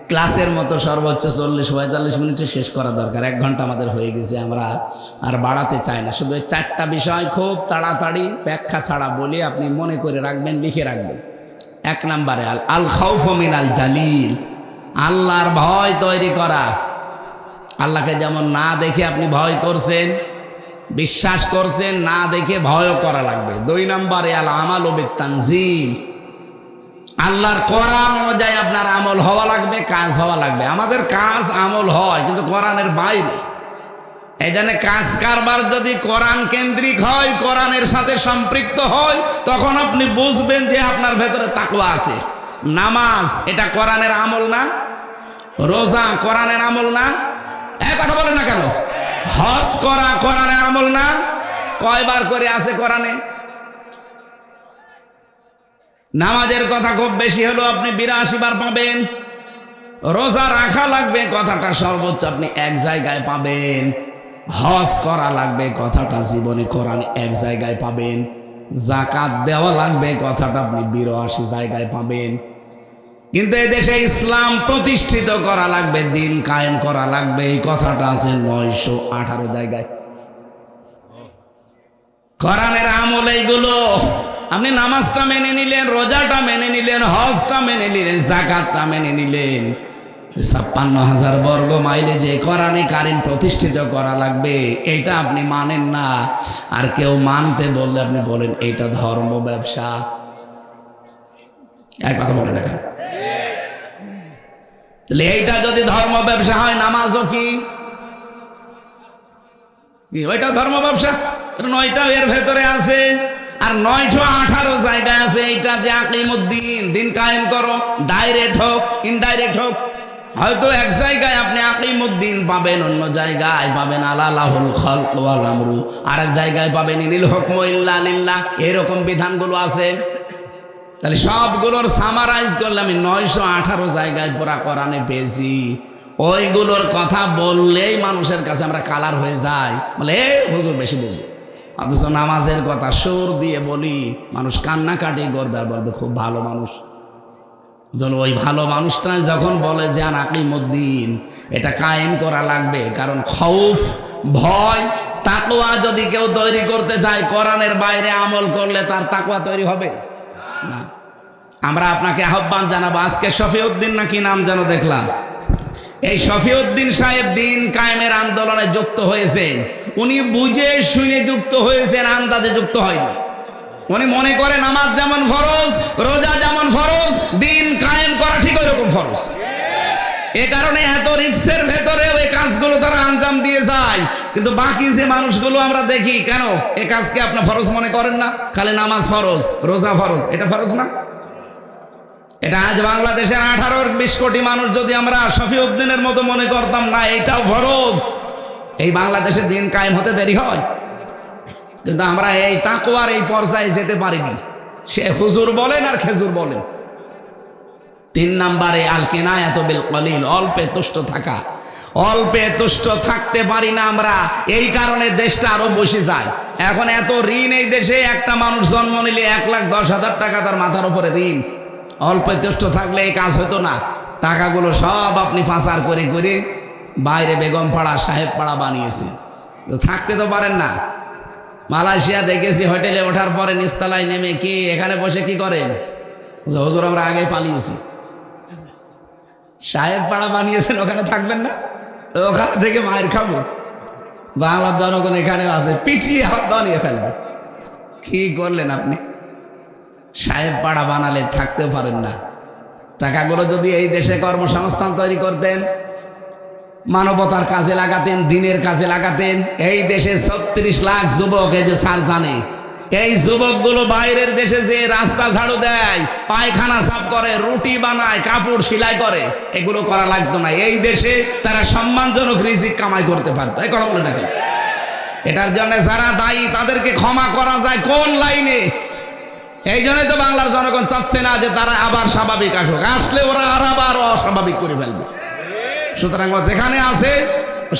ক্লাসের মতো সর্বোচ্চ 40-45 মিনিটে শেষ করা দরকার। 1 ঘন্টা আমাদের হয়ে গেছে, আমরা আর বাড়াতে চাই না। শুধু এই 4টা বিষয় খুব তাড়াতাড়ি ব্যাখ্যা ছাড়া বলি, আপনি মনে করে রাখবেন, লিখে রাখবেন। 1 নম্বরে আল খাউফু মিনাল জালিল, আল্লাহর ভয় তৈরি করা। আল্লাহকে যেমন না দেখে আপনি ভয় করছেন, বিশ্বাস করছেন, না দেখে ভয়ও করা লাগবে। 2 নম্বরে আল আমালু বিত-তানজিল, আল্লাহর কোরআন অনুযায়ী আপনার আমল হওয়া লাগবে, কাজ হওয়া লাগবে। আমাদের কাজ আমল হয় কিন্তু কোরআনের বাইরে। এই জন্য কাজ কারবার যদি কোরআন কেন্দ্রিক হয়, কোরআনের সাথে সম্পৃক্ত হয়, তখন আপনি বুঝবেন যে আপনার ভেতরে তাকওয়া আছে। নামাজ এটা কোরআনের আমল না? রোজা কোরআনের আমল না? কথা বলেন না কেন? হজ করা কোরআনের আমল না? কয়বার করে আছে কোরআনে? নামাজের কথা খুব বেশি হলো আপনি 82 বার পাবেন। রোজা রাখা লাগবে কথাটা সর্বোচ্চ আপনি 1 জায়গায় পাবেন। হজ করা লাগবে কথাটা জীবনে কোরআন 1 জায়গায় পাবেন। যাকাত দেওয়া লাগবে কথাটা আপনি 82 জায়গায় পাবেন। কিন্তু এই দেশে ইসলাম প্রতিষ্ঠিত করা লাগবে, দিন কায়েম করা লাগবে, এই কথাটা আছে 918 জায়গায়। কোরআনের আমল এইগুলো। আপনি নামাজটা মেনে নিলেন, রোজাটা মেনে নিলেন, হজটা মেনে নিলেন, যাকাতটা মেনে নিলেন, 56,000 বর্গ মাইলে যে কোরআনে কারিম প্রতিষ্ঠিত করা লাগবে, এটা আপনি মানেন না। আর কেউ মানতে বললে আপনি বলেন এটা ধর্ম ব্যবসা। এক কথা বলে দেখা, তাহলে এইটা যদি ধর্ম ব্যবসা হয়, নামাজও কি ওইটা ধর্ম ব্যবসা? 9টা এর ভেতরে আছে, আর 918 জায়গায় আছে এইটা যে আকিমুদ্দিন, দিন কায়েম করো। ডাইরেক্ট হোক ইনডাইরেক্ট হোক, হয়তো 1 জায়গায় আপনি আকিমুদ্দিন পাবেন, অন্য জায়গায় পাবেন আলালাহুল খালক ওয়াল আমরু, আর এক জায়গায় পাবেন ইনিল হুকমু ইল্লা লিল্লাহ। এরকম বিধানগুলো আছে। তাহলে সবগুলোর সামারাইজ করলে আমি 918 জায়গায় পুরা কোরআনে পেয়েছি। ওইগুলোর কথা বললেই মানুষের কাছে আমরা কালার হয়ে যাই, বলে হুজুর বেশি বুঝে। অথচ নামাজের কথা সুর দিয়ে বলি, মানুষ কান্নাকাটি করবে আর বলবে খুব ভালো মানুষ। ওই ভালো মানুষটা যখন বলে যে আকিমুদ্দিন, এটা কায়েম করা লাগবে। কারণ খৌফ, ভয়, তাকওয়া যদি কেউ তৈরি করতে চায়, কোরআনের বাইরে আমল করলে তার তাকওয়া তৈরি হবে না। আমরা আপনাকে আহ্বান জানাবো, আজকে শফিউদ্দিন নাকি নাম যেন দেখলাম, এই শফিউদ্দিন সাহেব দিন কায়েমের আন্দোলনে যুক্ত হয়েছে। উনি বুঝে শুনে যুক্ত হয়েছেন, আন্দাজে যুক্ত হয়নি। উনি মনে করে নামাজ যেমন ফরজ, রোজা যেমন ফরজ, দিন কায়েম করা ঠিক ওই রকম ফরজ। এ কারণে এত রিস্কের ভেতরে ওই কাজগুলো তারা আঞ্জাম দিয়ে যায়। কিন্তু বাকি যে মানুষগুলো আমরা দেখি, কেন এ কাজকে আপনি ফরজ মনে করেন না? খালি নামাজ ফরজ, রোজা ফরজ, এটা ফরজ না? এটা আজ বাংলাদেশের 18-20 কোটি মানুষ যদি আমরা শফিউদ্দিনের মতো মনে করতাম না এটাও ফরজ, এই বাংলাদেশে দিন কায়েম হতে দেরি হয়। কিন্তু আমরা এই তাকওয়ার এই পর্যায়ে যেতে পারিনি। সে হুজুর বলেন আর খেজুর বলেন। 3 নম্বরে আল কিনায়াতু বিল কলিল, অল্পে তুষ্ট থাকা। অল্পে তুষ্ট থাকতে পারি না আমরা, এই কারণে দেশটা আরো বসে যায়। এখন এত ঋণ এই দেশে, একটা মানুষ জন্ম নিলে 1,10,000 টাকা তার মাথার উপরে ঋণ। অল্পে তুষ্ট থাকলে এই কাজ হতো না। টাকাগুলো সব আপনি পাচার করে করে বাইরে বেগম পাড়া সাহেব পাড়া বানিয়েছে, থাকতে তো পারেন না। মালয়েশিয়া দেখেছি, হোটেলে ওঠার পরে নিচতলায় নেমে কি এখানে বসে কি করেন, হুজুর আমরা আগে পালিয়েছি। সাহেব পাড়া বানিয়েছেন, ওখানে থাকবেন না, ওখানে থেকে মায়ের খাবো। বাংলার জনগণ এখানে আছে, পিটিয়ে হাত বানিয়ে ফেলবে। কি করলেন আপনি? সাহেব পাড়া বানালে থাকতেও পারেন না। টাকাগুলো যদি এই দেশে কর্মসংস্থান তৈরি করতেন, মানবতার কাজে লাগাতেন, দিনের কাজে লাগাতেন, এই দেশে 36 লাখ যুবক, এই যে স্যার জানে, এই যুবকগুলো বাইরের দেশে যে রাস্তা ঝাড়ু দেয়, পায়খানা সাফ করে, রুটি বানায়, কাপড় সেলাই করে, এগুলো করা লাগতো না। এই দেশে তারা সম্মানজনক রিজিক কামাই করতে পারতো। এই কথা বলে না কেন? এটার জন্য যারা দায়ী তাদেরকে ক্ষমা করা যায় কোন লাইনে? এই জন্যই তো বাংলার জনগণ চাচ্ছে না যে তারা আবার স্বাভাবিক আসুক। আসলে ওরা আর আবার অস্বাভাবিক করে ফেলবে। সুতরাং যেখানে আছে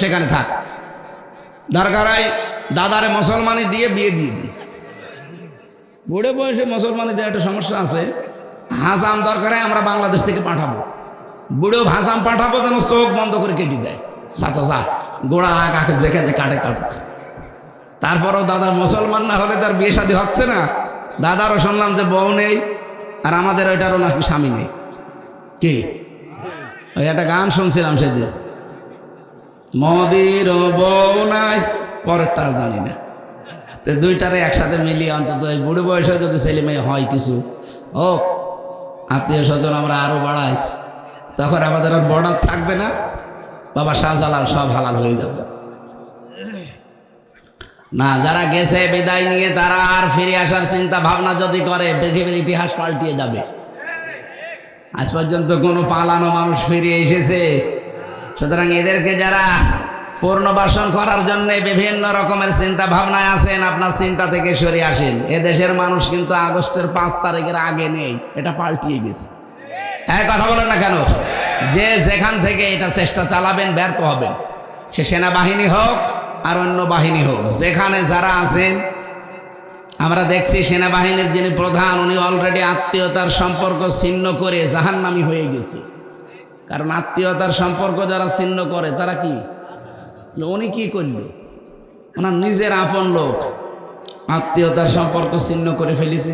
সেখানে থাক। দরকারাই দাদারে মুসলমানি দিয়ে বিয়ে দিয়ে দিন। বুড়ে বয়সে মুসলমানি দেওয়া একটা সমস্যা আছে। হাজাম দরকারে আমরা বাংলাদেশ থেকে পাঠাবো, বুড়ো হাজাম পাঠাবো যেন চোখ বন্ধ করে কেটে দেয়, সাথে যা গোড়া কাকে যেখানে কাটে কাটুক। তারপরেও দাদা মুসলমান না হলে তার বিয়ে শাদী হচ্ছে না। দাদারও শুনলাম যে বউ নেই, আর আমাদের ওইটারও নাকি স্বামী নেই। কি ওই একটা গান শুনছিলাম সেদিন, মোদির বউ নাই, পরেরটা জানি না। তো দুইটারে একসাথে মিলিয়ে অন্তত এই বুড়ো বয়সে যদি ছেলে মেয়ে হয় কিছু হোক, আত্মীয় স্বজন আমরা আরো বাড়াই, তখন আমাদের আর বর্ডার থাকবে না। বাবা শাহজালাল সব হালাল হয়ে যাবে না। যারা গেছে বিদায় নিয়ে তারা আর ফিরে আসার চিন্তা ভাবনা যদি করে, পৃথিবীর ইতিহাস পাল্টিয়ে যাবে। আজ পর্যন্ত কোনো পালানো মানুষ ফিরে এসেছে? সুতরাং এদেরকে যারা পুনর্বাসন করার জন্য বিভিন্ন রকমের চিন্তা ভাবনায় আছেন, আপনার চিন্তা থেকে সরে আসেন। এদেশের মানুষ কিন্তু আগস্টের 5 তারিখের আগে নেই, এটা পাল্টিয়ে গেছে। হ্যাঁ, কথা বলেন না কেন? যে যেখান থেকে এটা চেষ্টা চালাবেন ব্যর্থ হবেন, সে সেনাবাহিনী হোক আর অন্য বাহিনী হোক, যেখানে যারা আছেন। আমরা দেখছি সেনাবাহিনীর যিনি প্রধান, উনি অলরেডি আত্মীয়তার সম্পর্ক ছিন্ন করে জাহান্নামী হয়ে গেছে। কারণ আত্মীয়তার সম্পর্ক যারা ছিন্ন করে তারা কি, উনি কি করল, ওনার নিজের আপন লোক আত্মীয়তার সম্পর্ক ছিন্ন করে ফেলেছে।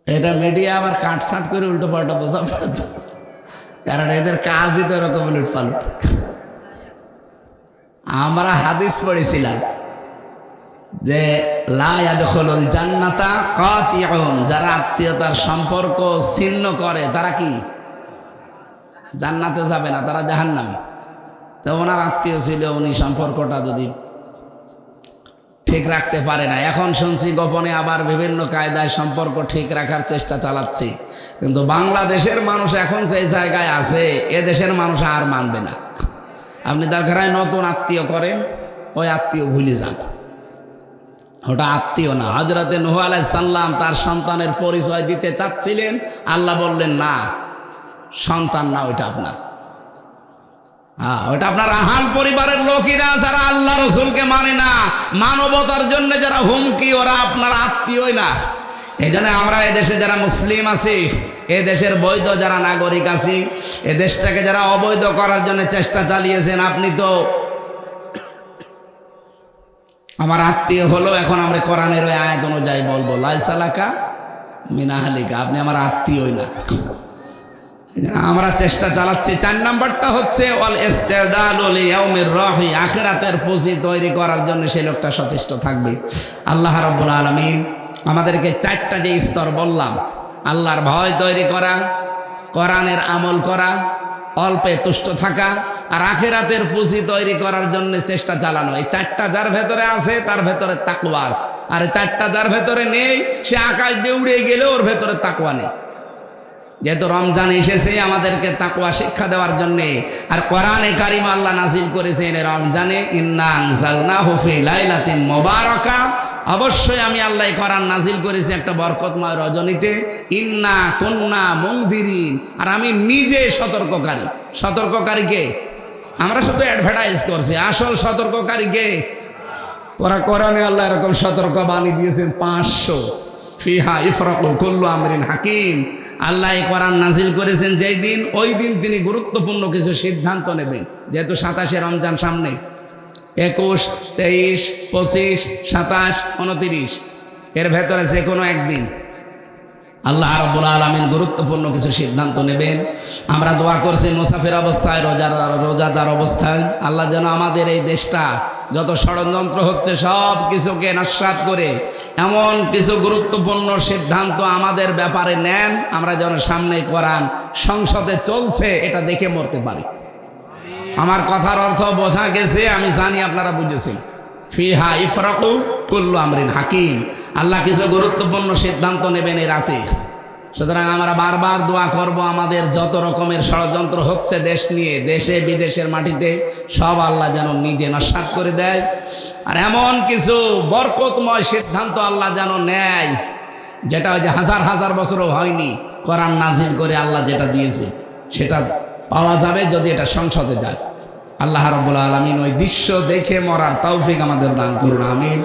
এটা মিডিয়া আবার কাটছাট করে উল্টো পাল্টা বোঝা পারত, কারণ এদের কাজই তো এরকম উলটপালট। আমরা হাদিস পড়েছিলাম যে লা ইয়াদখুলুল জান্নাতা কাতিউন, যারা আত্মীয়তার সম্পর্ক ছিন্ন করে তারা কি জান্নাতে যাবে না, তারা জাহান্নামী। তো ওনার আত্মীয় ছিল, উনি সম্পর্কটা যদি ঠিক রাখতে পারে না। এখন শুনছি গোপনে আবার বিভিন্ন কায়দায় সম্পর্ক ঠিক রাখার চেষ্টা চালাচ্ছে। কিন্তু বাংলাদেশের মানুষ এখন সেই জায়গায় আছে, এ দেশের মানুষ আর মানবে না। আপনি দরকার নতুন আত্মীয় করেন, ওই আত্মীয় ভুলে যান, ওটা আত্মীয় না। হযরতে নূহ আলাইহিস সালাম তার সন্তানের পরিচয় দিতে চাচ্ছিলেন, আল্লাহ বললেন না, সন্তান না, ওইটা আপনার, ওইটা আপনার আহাল পরিবারের লোকেরা যারা আল্লাহ রসুলকে মানে না, মানবতার জন্য যারা হুমকি, ওরা আপনার আত্মীয়ই না। এই জন্য আমরা এদেশে যারা মুসলিম আছি, এ দেশের বৈধ যারা নাগরিক আছি, এ দেশটাকে যারা অবৈধ করার জন্য চেষ্টা চালিয়েছেন, আপনি তো আমার আত্মীয় হলো। এখন আমরা কোরআনের ওই আয়াত অনুযায়ী বলবো লাইসা লাকা মিন আহলিকা, আপনি আমার আত্মীয়ই না। আমরা চেষ্টা চালাচ্ছি। 4 নাম্বারটা হচ্ছে ওয়াল ইস্তিদালু লিয়াউমির রাহি, আখিরাতের পুঁজি তৈরি করার জন্য সেই লোকটা সচেষ্ট থাকবে। আল্লাহ রাব্বুল আলামিন আমাদেরকে 4টা যে স্তর বললাম, আল্লাহর ভয় তৈরি করা, কোরআনের আমল করা, অল্পে তুষ্ট থাকা, আর আখিরাতের পুঁজি তৈরি করার জন্য চেষ্টা চালানো। এই 4টা যার ভেতরে আছে তার ভেতরে তাকওয়া আছে, আর 4টা যার ভেতরে নেই সে আকাশ দিয়ে উড়ে গেলে ওর ভেতরে তাকওয়া নেই। যেহেতু রমজান এসেছে আমাদেরকে তাকওয়া শিক্ষা দেওয়ার জন্য, আর কোরআনে কারিম আল্লাহ নাযিল করেছেন রমজানে, ইন্না আনজালনাহু ফি লাইলাতিন মুবারাকা অবশ্যই আমি আল্লাহ কোরআন নাজিল করেছি একটা বরকতময় রজনীতে, ইন্না কুন্না মুনজিরিন, আর আমি নিজে সতর্ককারী। সতর্ককারীকে আমরা শুধু অ্যাডভার্টাইজ করছি, আসল সতর্ককারীকে কোরআনে আল্লাহ এরকম সতর্ক বাণী দিয়েছেন 500। ফিহা ইফরাকু কুল্লু আমরিন হাকিম। আল্লাহ এই কোরআন নাজিল করেছেন যেই দিন, ওই দিন তিনি গুরুত্বপূর্ণ কিছু সিদ্ধান্ত নেবেন। যেহেতু 27শে রমজান সামনে, 21, 23, 25, 27, 29 এর ভেতরে যে কোনো একদিন আল্লাহ রাব্বুল আলামিন গুরুত্বপূর্ণ কিছু সিদ্ধান্ত নেবেন। আমরা দোয়া করছি মুসাফির অবস্থায়, রোজাদার অবস্থায়, আল্লাহ যেন আমাদের এই দেশটা যত ষড়যন্ত্র হচ্ছে সব কিছুকে নস্যাৎ করে এমন কিছু গুরুত্বপূর্ণ সিদ্ধান্ত আমাদের ব্যাপারে নেন, আমরা যেন সামনে কোরআন সংসদে চলছে এটা দেখে মরতে পারি। আমার কথার অর্থ বোঝা গেছে, আমি জানি আপনারা বুঝেছেন। ফিহা ইফরাকু কুল্লু আমরিন হাকিম। আল্লাহ কিছু গুরুত্বপূর্ণ সিদ্ধান্ত নেবেন এই রাতে। সুতরাং আমরা বারবার দোয়া করব, আমাদের যত রকমের ষড়যন্ত্র হচ্ছে দেশ নিয়ে, দেশে বিদেশের মাটিতে, সব আল্লাহ যেন নিজে নস্যাৎ করে দেয়। আর এমন কিছু বরকতময় সিদ্ধান্ত আল্লাহ যেন নেয়, যেটা ওই যে হাজার হাজার বছরও হয়নি, কোরআন নাজিল করে আল্লাহ যেটা দিয়েছে সেটা পাওয়া যাবে যদি এটা সংসদে যায়। আল্লাহ রাব্বুল আলামিন ওই দৃশ্য দেখে মরার তৌফিক আমাদের দান করুন, আমিন।